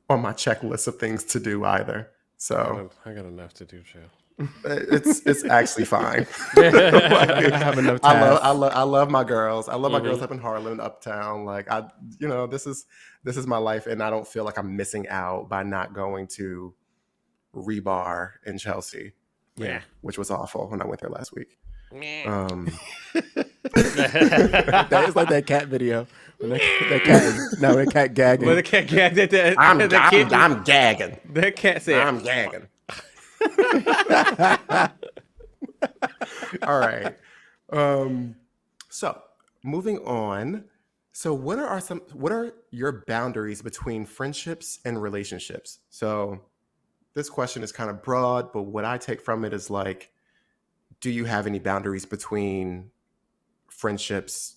on my checklist of things to do either. So I got enough to do, Joe. it's actually fine. I have enough tasks. I love my girls. I love my girls up in Harlem, uptown. Like this is my life, and I don't feel like I'm missing out by not going to Rebar in Chelsea. Yeah, which was awful when I went there last week. That is like that cat video. When that cat gagging. When the cat gagged at that, I'm gagging. That cat said, I'm gagging. All right. So moving on. So what are your boundaries between friendships and relationships? So this question is kind of broad, but what I take from it is like, do you have any boundaries between friendships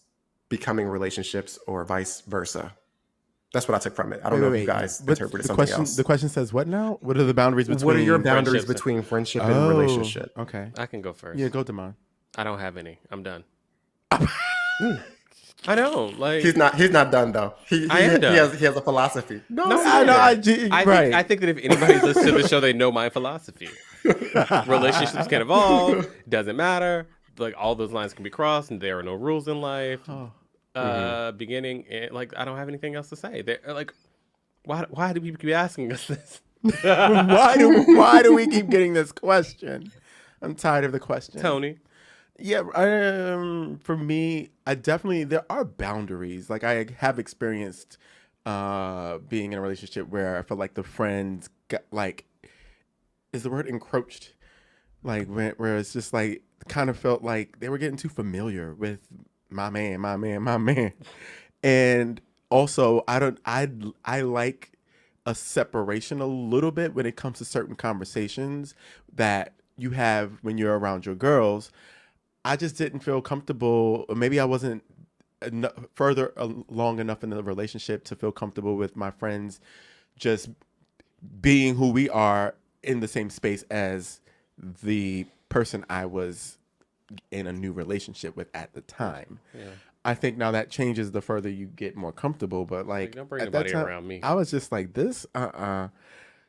becoming relationships or vice versa? That's what I took from it. I don't know if you guys interpreted something else. The question says what now? What are the boundaries between? What are your boundaries between friendship and relationship? Okay. I can go first. Yeah, go, Damon. I don't have any. I'm done. I know. Like he's not done though. I am done. He has a philosophy. No, I think that if anybody's listened to the show, they know my philosophy. Relationships can evolve. Doesn't matter. Like all those lines can be crossed, and there are no rules in life. Beginning and like I don't have anything else to say. They're like, why do people keep asking us this? why do we keep getting this question? I'm tired of the question. Tony. Yeah, for me, there are boundaries. Like I have experienced being in a relationship where I feel like the friends got like, is the word encroached? Like where it's just like kind of felt like they were getting too familiar with my man. And also I like a separation a little bit when it comes to certain conversations that you have when you're around your girls. I just didn't feel comfortable, or maybe I wasn't further along enough in the relationship to feel comfortable with my friends just being who we are in the same space as the person I was in a new relationship with at the time. Yeah. I think now that changes the further you get more comfortable, but like don't bring at that anybody time, around me. I was just like this,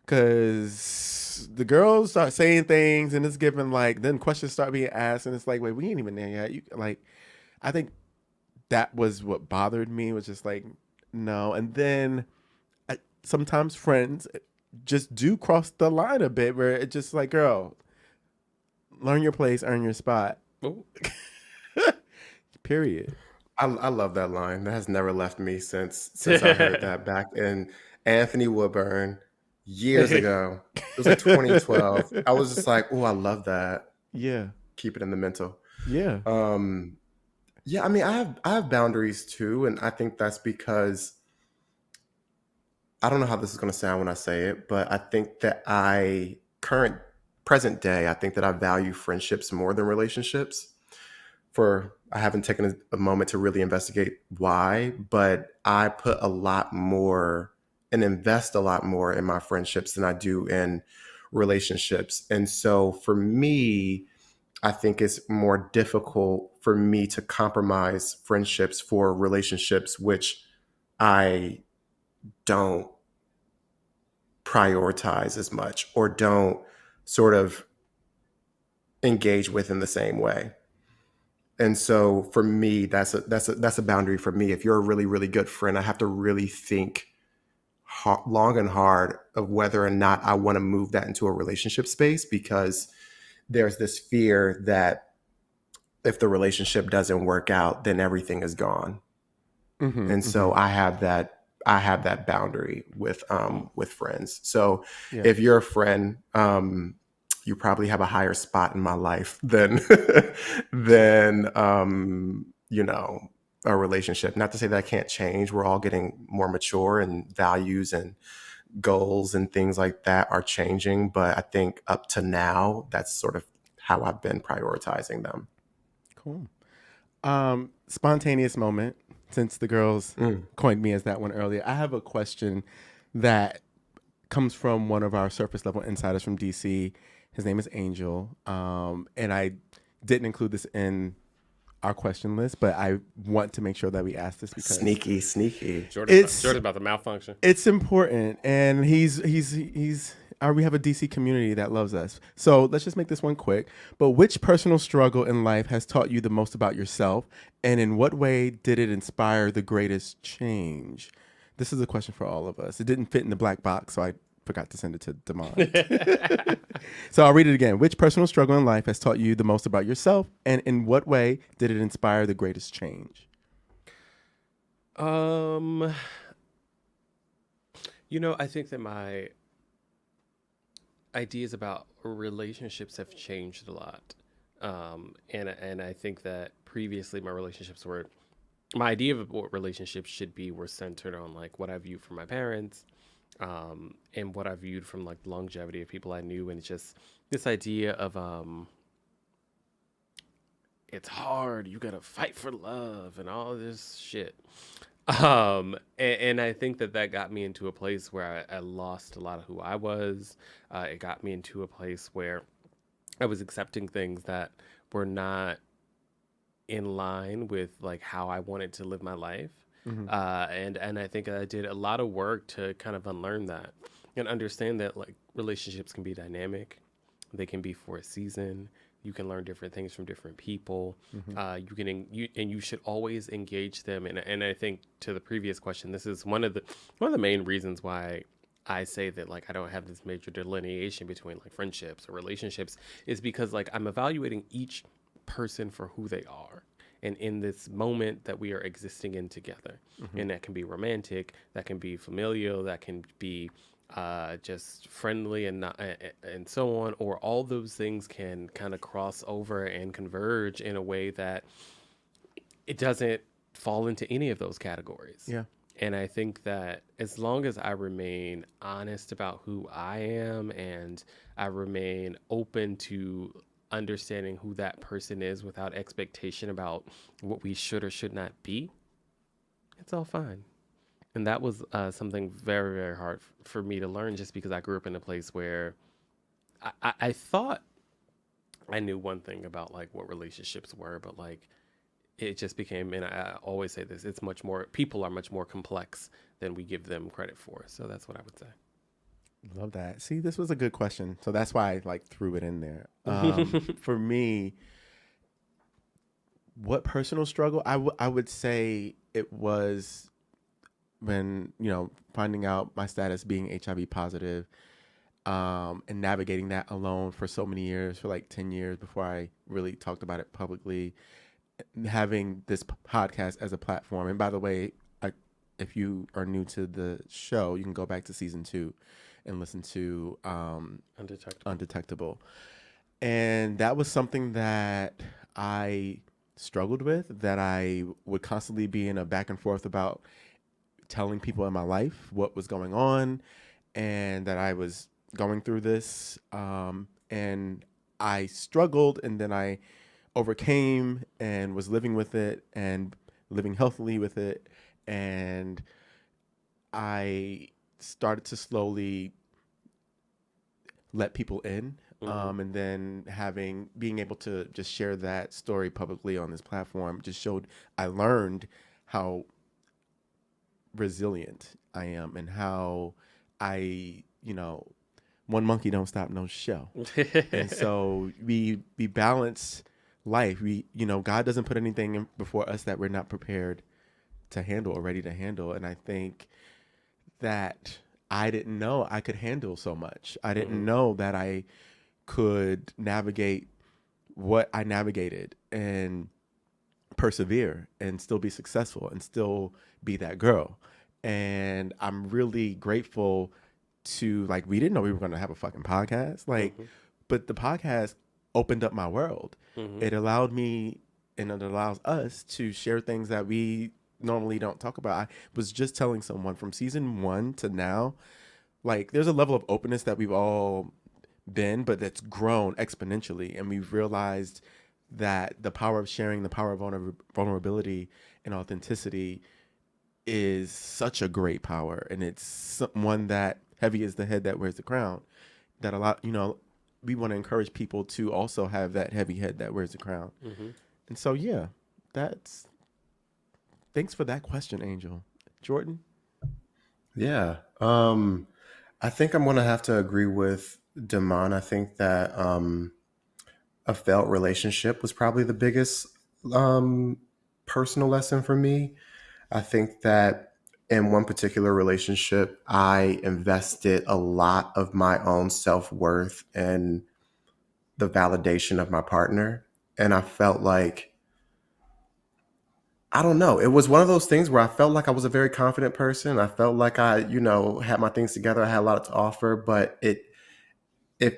because the girls start saying things and it's given like, then questions start being asked and it's like, wait, we ain't even there yet. I think that was what bothered me, was just like, no. And then sometimes friends just do cross the line a bit where it's just like, girl, learn your place, earn your spot. Period. I love that line. That has never left me since I heard that back in Anthony Woodburn years ago. It was like 2012. I was just like, oh, I love that. Yeah. Keep it in the mental. Yeah. Yeah, I mean, I have boundaries too, and I think that's because I don't know how this is going to sound when I say it, but I think that present day, I think that I value friendships more than relationships. I haven't taken a moment to really investigate why, but I put a lot more and invest a lot more in my friendships than I do in relationships. And so for me, I think it's more difficult for me to compromise friendships for relationships, which I don't prioritize as much or don't sort of engage with in the same way. And so for me, that's a boundary for me. If you're a really, really good friend, I have to really think long and hard of whether or not I want to move that into a relationship space, because there's this fear that if the relationship doesn't work out, then everything is gone. And so I have that boundary with friends. So if you're a friend, you probably have a higher spot in my life than a relationship. Not to say that can't change. We're all getting more mature, and values and goals and things like that are changing. But I think up to now, that's sort of how I've been prioritizing them. Cool. Spontaneous moment, since the girls coined me as that one earlier. I have a question that comes from one of our surface level insiders from DC. His name is Angel. And I didn't include this in our question list, but I want to make sure that we ask this because Sneaky. Jordan's about the malfunction. it's important, and we have a DC community that loves us. So let's just make this one quick. But which personal struggle in life has taught you the most about yourself, and in what way did it inspire the greatest change? This is a question for all of us. It didn't fit in the black box, so I forgot to send it to Damon. So I'll read it again. Which personal struggle in life has taught you the most about yourself, and in what way did it inspire the greatest change? I think that my ideas about relationships have changed a lot. And I think that previously my idea of what relationships should be were centered on like what I viewed from my parents, and what I viewed from like the longevity of people I knew. And it's just this idea of, it's hard, you gotta fight for love and all this shit. And I think that got me into a place where I lost a lot of who I was. It got me into a place where I was accepting things that were not in line with like how I wanted to live my life. And I think I did a lot of work to kind of unlearn that and understand that like relationships can be dynamic. They can be for a season. You can learn different things from different people. You should always engage them. And I think to the previous question, this is one of the main reasons why I say that like I don't have this major delineation between like friendships or relationships, is because like I'm evaluating each person for who they are. And in this moment that we are existing in together, and that can be romantic, that can be familial, that can be just friendly and so on, or all those things can kind of cross over and converge in a way that it doesn't fall into any of those categories. Yeah. And I think that as long as I remain honest about who I am, and I remain open to understanding who that person is without expectation about what we should or should not be, it's all fine. And that was something very, very hard for me to learn, just because I grew up in a place where I thought I knew one thing about like what relationships were, but like it just became, and I always say this, people are much more complex than we give them credit for. So that's what I would say. Love that. See, this was a good question. So that's why I like threw it in there. For me, what personal struggle? I would say it was when, finding out my status being HIV positive, and navigating that alone for so many years, for like 10 years before I really talked about it publicly, having this podcast as a platform. And by the way, if you are new to the show, you can go back to season 2 and listen to Undetectable. And that was something that I struggled with, that I would constantly be in a back and forth about telling people in my life what was going on, and that I was going through this. And I struggled, and then I overcame and was living with it and living healthily with it. And I started to slowly let people in, and then being able to just share that story publicly on this platform just showed, I learned how resilient I am, and how I, one monkey don't stop no show. And so we balance life. God doesn't put anything before us that we're not prepared to handle or ready to handle. And I think that I didn't know I could handle so much. I didn't know that I could navigate what I navigated and persevere and still be successful and still be that girl. And I'm really grateful to, like, we didn't know we were going to have a fucking podcast, but the podcast opened up my world. It allowed me and it allows us to share things that we normally don't talk about. I was just telling someone from season 1 to now, like there's a level of openness that we've all been, but that's grown exponentially, and we've realized that the power of sharing, the power of vulnerability and authenticity is such a great power, and it's one that heavy is the head that wears the crown. That a lot, we want to encourage people to also have that heavy head that wears the crown. And so, yeah, thanks for that question, Angel. Jordan? Yeah. I think I'm going to have to agree with Damon. I think that a failed relationship was probably the biggest personal lesson for me. I think that in one particular relationship, I invested a lot of my own self-worth in the validation of my partner. And I felt like, I don't know, it was one of those things where I felt like I was a very confident person. I felt like I, had my things together. I had a lot to offer, but it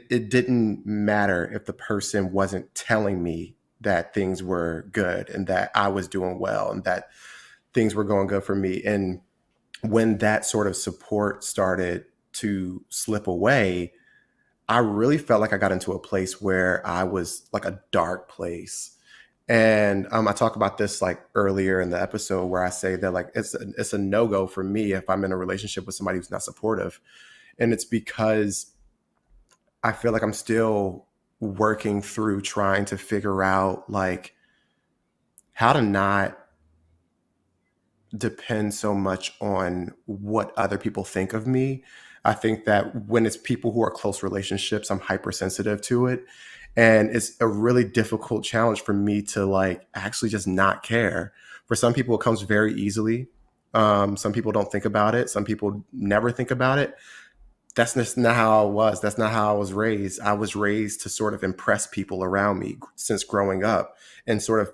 didn't matter if the person wasn't telling me that things were good and that I was doing well and that things were going good for me. And when that sort of support started to slip away, I really felt like I got into a place where I was like a dark place. And I talked about this like earlier in the episode where I say that like it's a no-go for me if I'm in a relationship with somebody who's not supportive. And it's because I feel like I'm still working through trying to figure out like how to not depend so much on what other people think of me. I think that when it's people who are close relationships, I'm hypersensitive to it. And it's a really difficult challenge for me to like actually just not care. For some people, it comes very easily. Some people don't think about it. Some people never think about it. That's just not how I was. That's not how I was raised. I was raised to sort of impress people around me since growing up and sort of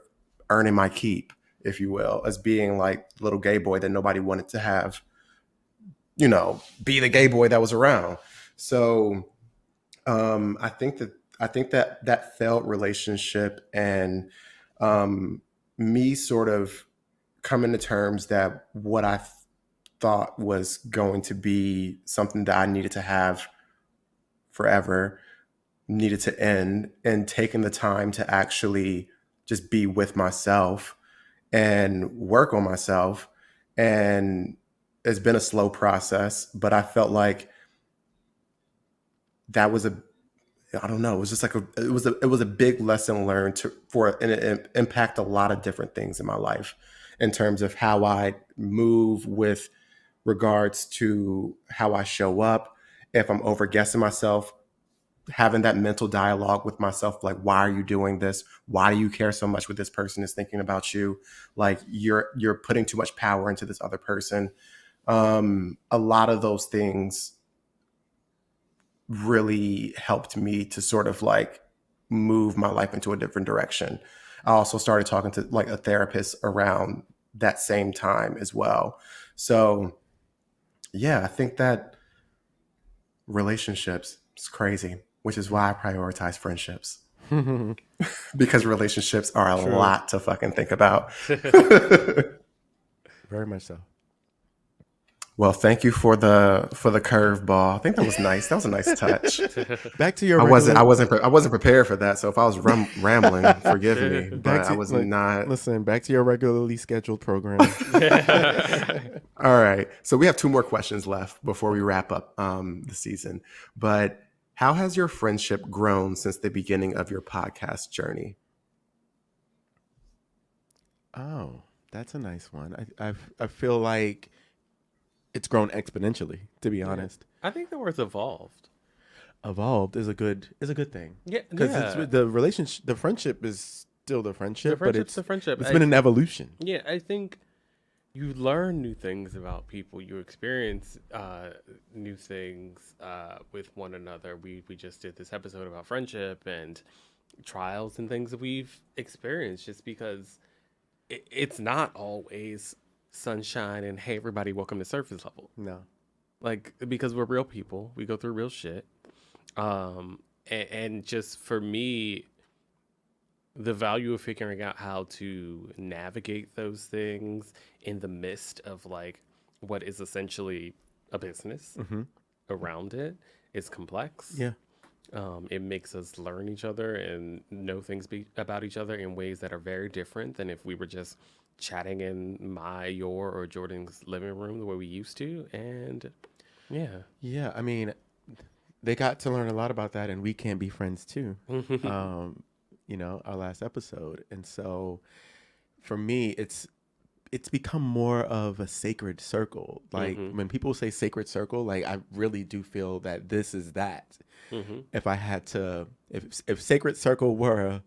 earning my keep, if you will, as being like the little gay boy that nobody wanted to have, be the gay boy that was around. So I think that failed relationship and me sort of coming to terms that what I thought was going to be something that I needed to have forever needed to end, and taking the time to actually just be with myself and work on myself. And it's been a slow process, but I felt like that was I don't know, it was just like it was a big lesson learned and it impact a lot of different things in my life in terms of how I move with regards to how I show up. If I'm overguessing myself, having that mental dialogue with myself, like, why are you doing this? Why do you care so much what this person is thinking about you? Like you're putting too much power into this other person. A lot of those things really helped me to sort of like move my life into a different direction. I also started talking to like a therapist around that same time as well. So yeah, I think that relationships is crazy, which is why I prioritize friendships. Because relationships are a lot to fucking think about. Very much so. Well, thank you for the curveball. I think that was nice. That was a nice touch. Back to your. I wasn't prepared for that. So if I was rambling, forgive me. But I was not. Listen, back to your regularly scheduled program. All right. So we have 2 more questions left before we wrap up the season. But how has your friendship grown since the beginning of your podcast journey? Oh, that's a nice one. I feel like it's grown exponentially, to be honest. I think the word's evolved. Evolved is a good thing. Yeah, because the relationship, the friendship is still the friendship, but it's the friendship. It's been an evolution. Yeah, I think you learn new things about people. You experience new things with one another. We just did this episode about friendship and trials and things that we've experienced, just because it's not always sunshine and hey everybody, welcome to surface level. No, like, because we're real people, we go through real shit. And just for me, the value of figuring out how to navigate those things in the midst of like what is essentially a business around it is complex. Yeah. It makes us learn each other and know things about each other in ways that are very different than if we were just chatting in your or Jordan's living room the way we used to. And yeah. Yeah. I mean, they got to learn a lot about that, and we can be friends too. You know, our last episode. And so for me, it's become more of a sacred circle. Like when people say sacred circle, like I really do feel that this is that. If I had to, if sacred circle were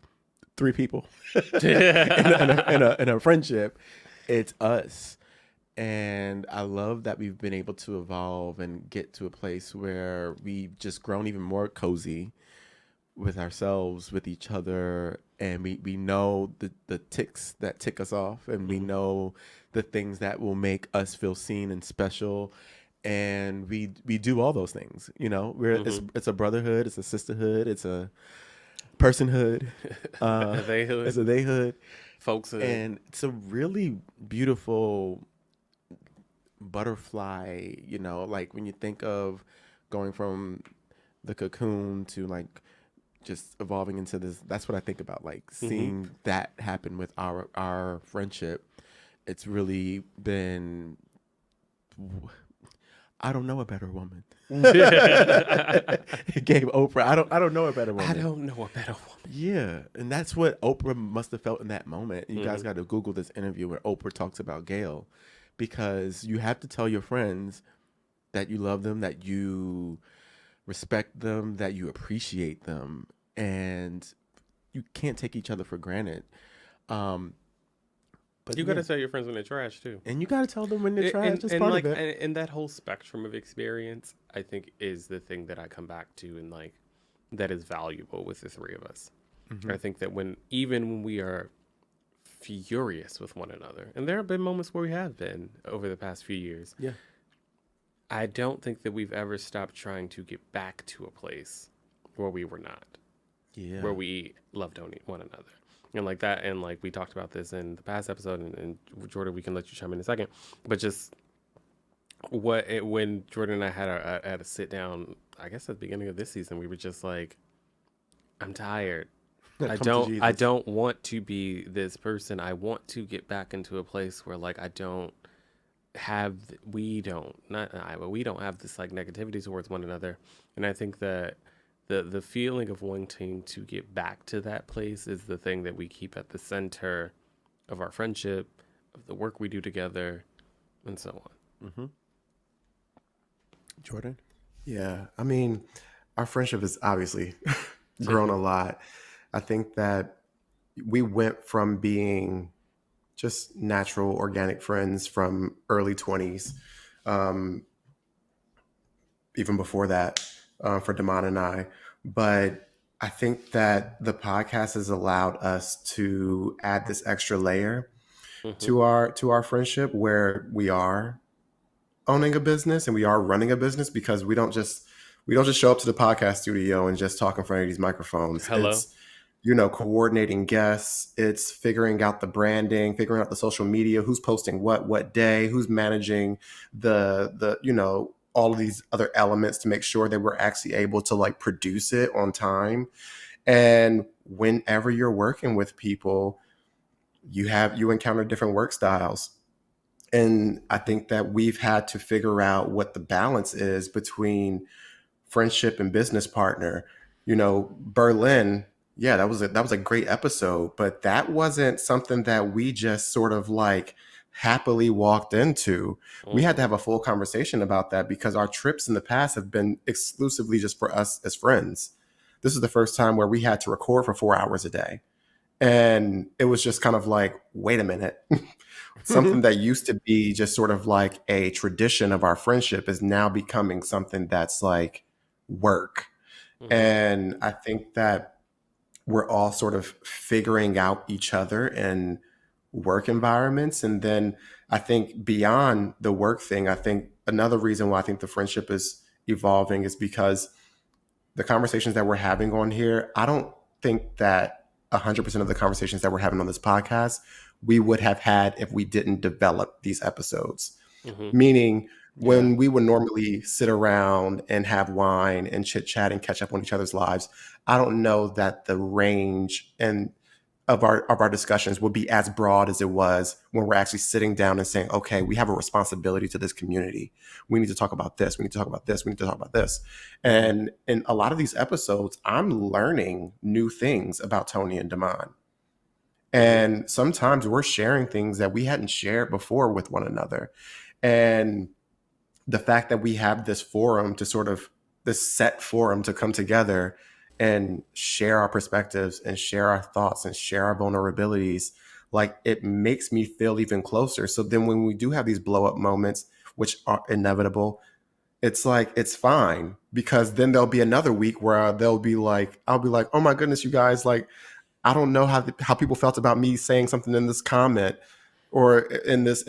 3 people in a friendship, it's us. And I love that we've been able to evolve and get to a place where we've just grown even more cozy with ourselves, with each other, and we know the ticks that tick us off, and we know the things that will make us feel seen and special, and we do all those things. You know, it's a brotherhood, it's a sisterhood, it's a personhood, theyhood. it's a theyhood, Folkshood. and it's a really beautiful butterfly. You know, like when you think of going from the cocoon to like just evolving into this, that's what I think about, like seeing that happen with our friendship. It's really been, I don't know a better woman. It gave Oprah. I don't know a better woman. I don't know a better woman. Yeah, and that's what Oprah must have felt in that moment. You guys got to Google this interview where Oprah talks about Gail, because you have to tell your friends that you love them, that you respect them, that you appreciate them, and you can't take each other for granted. But You got to tell your friends when they're trash too. and you got to tell them when they're trash. That's part like, of it. and that whole spectrum of experience, I think, is the thing that I come back to, and like that is valuable with the 3 of us. I think that even when we are furious with one another, and there have been moments where we have been over the past few years. Yeah. I don't think that we've ever stopped trying to get back to a place where we were not, where we loved one another. And like that, and like we talked about this in the past episode, and Jordan, we can let you chime in a second, but just when Jordan and I had a sit down, I guess at the beginning of this season, we were just like, I'm tired. I don't want to be this person. I want to get back into a place where like we don't have this like negativity towards one another. And I think that the feeling of wanting to get back to that place is the thing that we keep at the center of our friendship, of the work we do together, and so on. Jordan? Yeah, I mean, our friendship has obviously grown a lot. I think that we went from being just natural, organic friends from early 20s, even before that, for Damon and I. But I think that the podcast has allowed us to add this extra layer to our friendship, where we are owning a business and we are running a business, because we don't just show up to the podcast studio and just talk in front of these microphones. Hello. It's, coordinating guests. It's figuring out the branding, figuring out the social media, who's posting what day, who's managing the all of these other elements to make sure that we're actually able to like produce it on time. And whenever you're working with people, you encounter different work styles. And I think that we've had to figure out what the balance is between friendship and business partner. Berlin, yeah, that was a great episode, but that wasn't something that we just sort of like happily walked into. We had to have a full conversation about that, because our trips in the past have been exclusively just for us as friends. This is the first time where we had to record for 4 hours a day. And it was just kind of like, wait a minute. Something that used to be just sort of like a tradition of our friendship is now becoming something that's like work. And I think that we're all sort of figuring out each other in work environments. And then I think beyond the work thing, I think another reason why I think the friendship is evolving is because the conversations that we're having on here, I don't think that 100% of the conversations that we're having on this podcast, we would have had if we didn't develop these episodes. Meaning, when we would normally sit around and have wine and chit chat and catch up on each other's lives, I don't know that the range of our discussions would be as broad as it was when we're actually sitting down and saying, okay, we have a responsibility to this community. We need to talk about this. We need to talk about this. We need to talk about this. And in a lot of these episodes, I'm learning new things about Tony and Damon. And sometimes we're sharing things that we hadn't shared before with one another. And the fact that we have this forum to sort of this set forum to come together and share our perspectives and share our thoughts and share our vulnerabilities, like it makes me feel even closer. So then when we do have these blow up moments, which are inevitable, it's like, it's fine, because then there'll be another week where I'll be like, oh my goodness, you guys, like, I don't know how people felt about me saying something in this comment or in this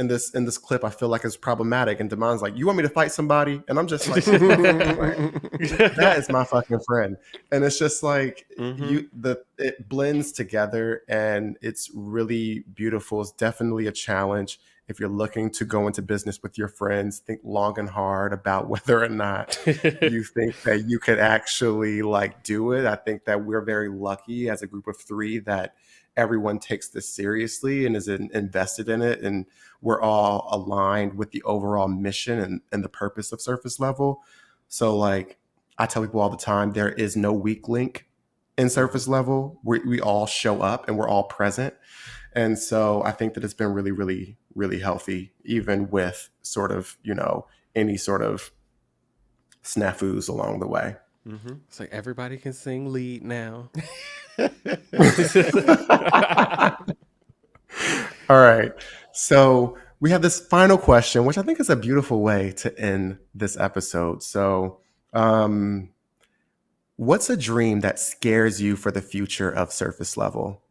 clip. I feel like it's problematic. And Damon's like, you want me to fight somebody? And I'm just like, that is my fucking friend. And it's just like it blends together, and it's really beautiful. It's definitely a challenge. If you're looking to go into business with your friends, think long and hard about whether or not you think that you could actually like do it. I think that we're very lucky as a group of three that everyone takes this seriously and is invested in it. And we're all aligned with the overall mission and the purpose of Surface Level. So like I tell people all the time, there is no weak link in Surface Level. We all show up and we're all present. And so I think that it's been really, really, really healthy, even with sort of, any sort of snafus along the way. It's like everybody can sing lead now. All right. So we have this final question, which I think is a beautiful way to end this episode. So what's a dream that scares you for the future of Surface Level?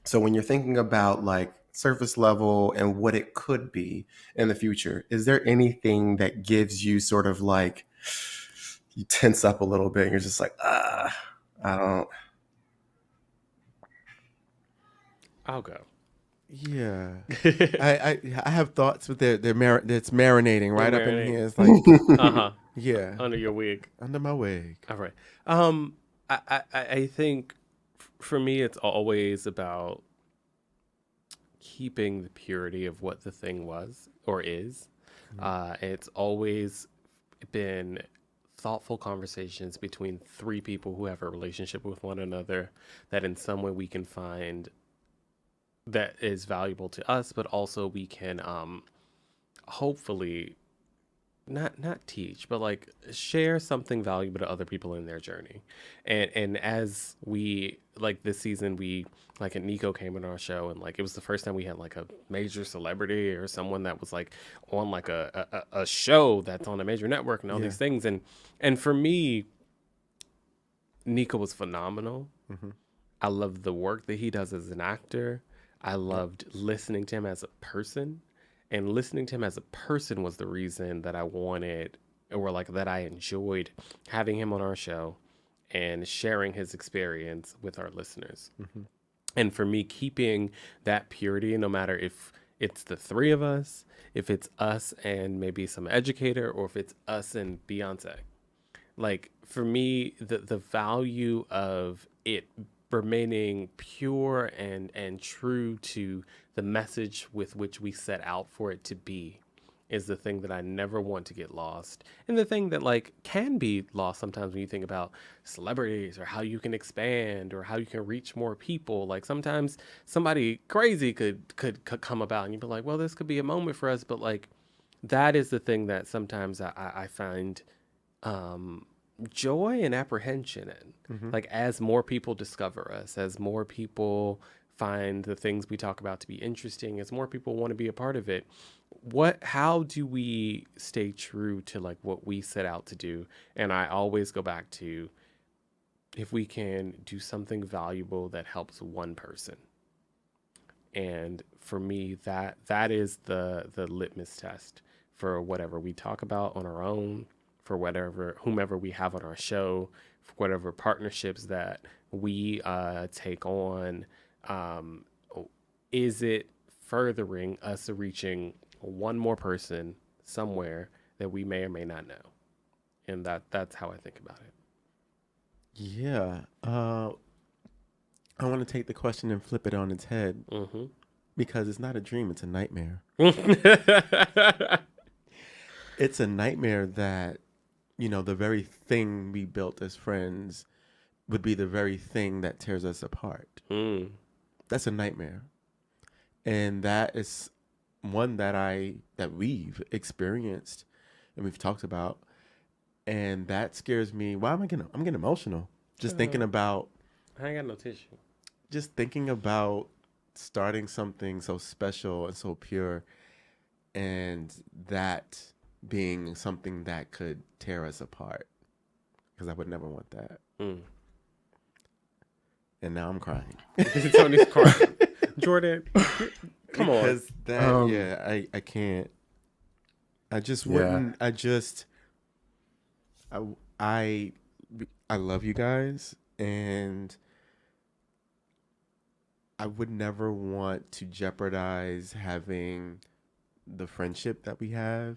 So when you're thinking about like Surface Level and what it could be in the future, is there anything that gives you sort of like, you tense up a little bit and you're just like, I don't. I'll go. Yeah. I have thoughts, but it's marinating right up in here. It's like, yeah. Under your wig. Under my wig. All right. I think for me, it's always about keeping the purity of what the thing was or is. It's always been thoughtful conversations between three people who have a relationship with one another that in some way we can find that is valuable to us, but also we can hopefully not teach, but like share something valuable to other people in their journey. And as we like this season, we like Nico came on our show, and like it was the first time we had like a major celebrity or someone that was like on like a show that's on a major network and all these things. And for me, Nico was phenomenal. I love the work that he does as an actor. I loved listening to him as a person. And listening to him as a person was the reason that I wanted, or like that I enjoyed having him on our show and sharing his experience with our listeners. And for me, keeping that purity, no matter if it's the three of us, if it's us and maybe some educator, or if it's us and Beyonce. Like for me, the value of it remaining pure and true to the message with which we set out for it to be is the thing that I never want to get lost. And the thing that like can be lost sometimes when you think about celebrities or how you can expand or how you can reach more people. Like sometimes somebody crazy could come about and you'd be like, well, this could be a moment for us. But like that is the thing that sometimes I find joy and apprehension in. Like as more people discover us, as more people find the things we talk about to be interesting, as more people want to be a part of it, how do we stay true to like what we set out to do? And I always go back to, if we can do something valuable that helps one person. And for me, that is the litmus test for whatever we talk about on our own, for whomever we have on our show, for whatever partnerships that we take on, is it furthering us reaching one more person somewhere that we may or may not know? And that's how I think about it. Yeah. I want to take the question and flip it on its head, because it's not a dream, it's a nightmare. It's a nightmare that, the very thing we built as friends would be the very thing that tears us apart. That's a nightmare. And that is one that we've experienced and we've talked about. And that scares me. Why I'm getting emotional just thinking about. I ain't got no tissue. Just thinking about starting something so special and so pure, and that being something that could tear us apart, because I would never want that. And now I'm crying. Tony's crying. Jordan, come on. Because that, I can't. I just wouldn't. I love you guys, and I would never want to jeopardize having the friendship that we have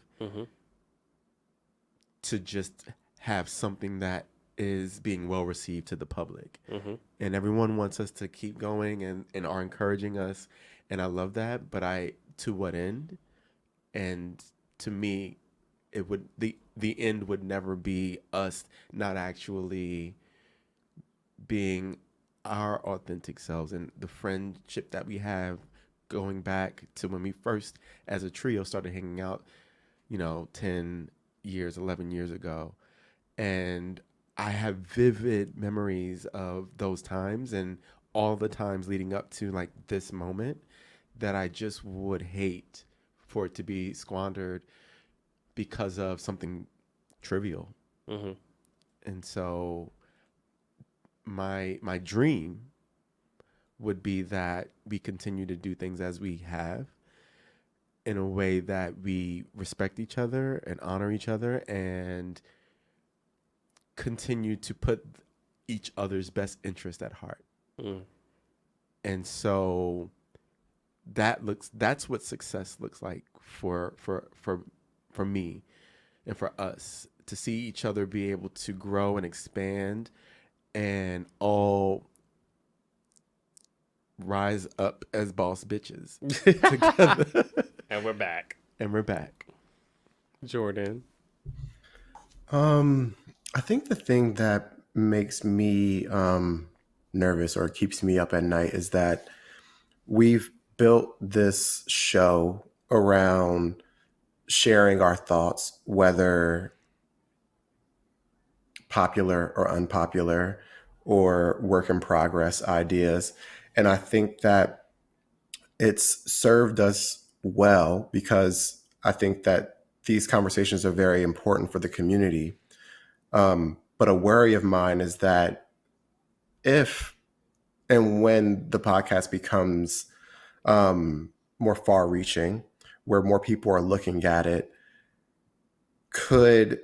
to just have something that is being well received to the public. And everyone wants us to keep going and are encouraging us. And I love that. But to what end? And to me, it would, the end would never be us not actually being our authentic selves, and the friendship that we have going back to when we first as a trio started hanging out, 10 years, 11 years ago. And I have vivid memories of those times and all the times leading up to like this moment that I just would hate for it to be squandered because of something trivial. And so my dream would be that we continue to do things as we have, in a way that we respect each other and honor each other and continue to put each other's best interest at heart. And so that's what success looks like for me and for us, to see each other be able to grow and expand and all rise up as boss bitches together. And we're back. Jordan. I think the thing that makes me nervous or keeps me up at night is that we've built this show around sharing our thoughts, whether popular or unpopular or work in progress ideas. And I think that it's served us well, because I think that these conversations are very important for the community. But a worry of mine is that if and when the podcast becomes more far reaching, where more people are looking at it, could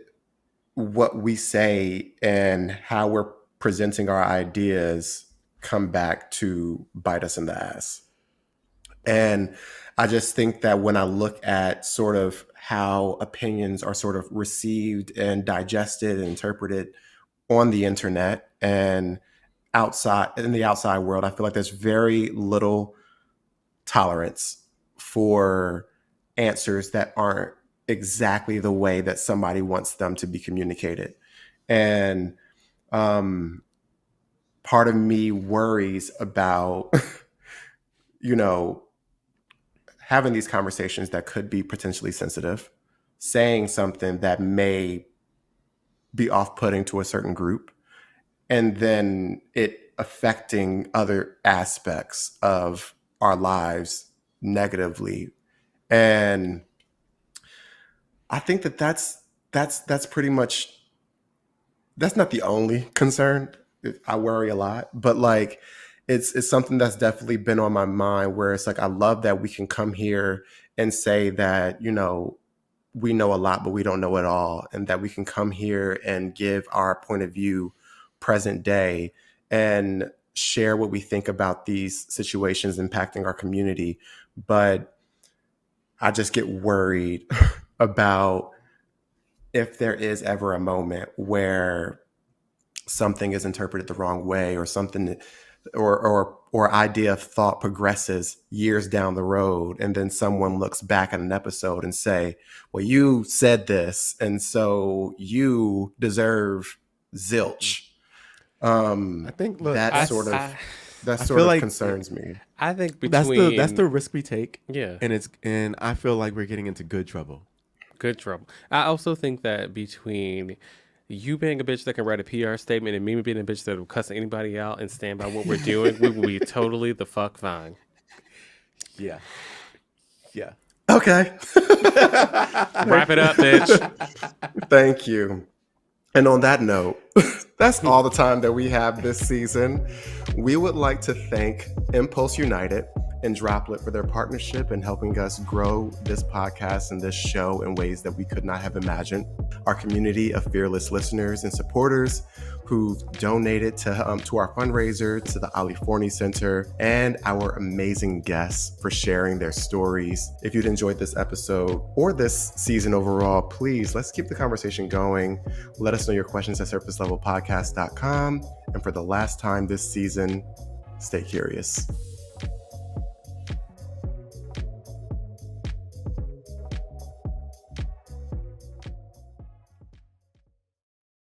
what we say and how we're presenting our ideas come back to bite us in the ass? And I just think that when I look at sort of how opinions are sort of received and digested and interpreted on the internet and in the outside world, I feel like there's very little tolerance for answers that aren't exactly the way that somebody wants them to be communicated. And part of me worries about, having these conversations that could be potentially sensitive, saying something that may be off-putting to a certain group, and then it affecting other aspects of our lives negatively. And I think that's pretty much, that's not the only concern. I worry a lot, but like it's something that's definitely been on my mind, where it's like, I love that we can come here and say that, we know a lot, but we don't know it all. And that we can come here and give our point of view present day and share what we think about these situations impacting our community. But I just get worried about if there is ever a moment where something is interpreted the wrong way, or something, or idea of thought progresses years down the road, and then someone looks back at an episode and say, well, you said this, and so you deserve zilch. I think, look, that sort feel of like concerns me. I think that's the risk we take. Yeah. And I feel like we're getting into good trouble. Good trouble. I also think that between you being a bitch that can write a PR statement and me being a bitch that will cuss anybody out and stand by what we're doing, we will be totally the fuck fine. Yeah. Yeah. Okay. Wrap it up, bitch. Thank you. And on that note, that's all the time that we have this season. We would like to thank Impulse United and Droplet for their partnership in helping us grow this podcast and this show in ways that we could not have imagined. Our community of fearless listeners and supporters who've donated to our fundraiser, to the Ali Forney Center, and our amazing guests for sharing their stories. If you'd enjoyed this episode or this season overall, please, let's keep the conversation going. Let us know your questions at surfacelevelpodcast.com. And for the last time this season, stay curious.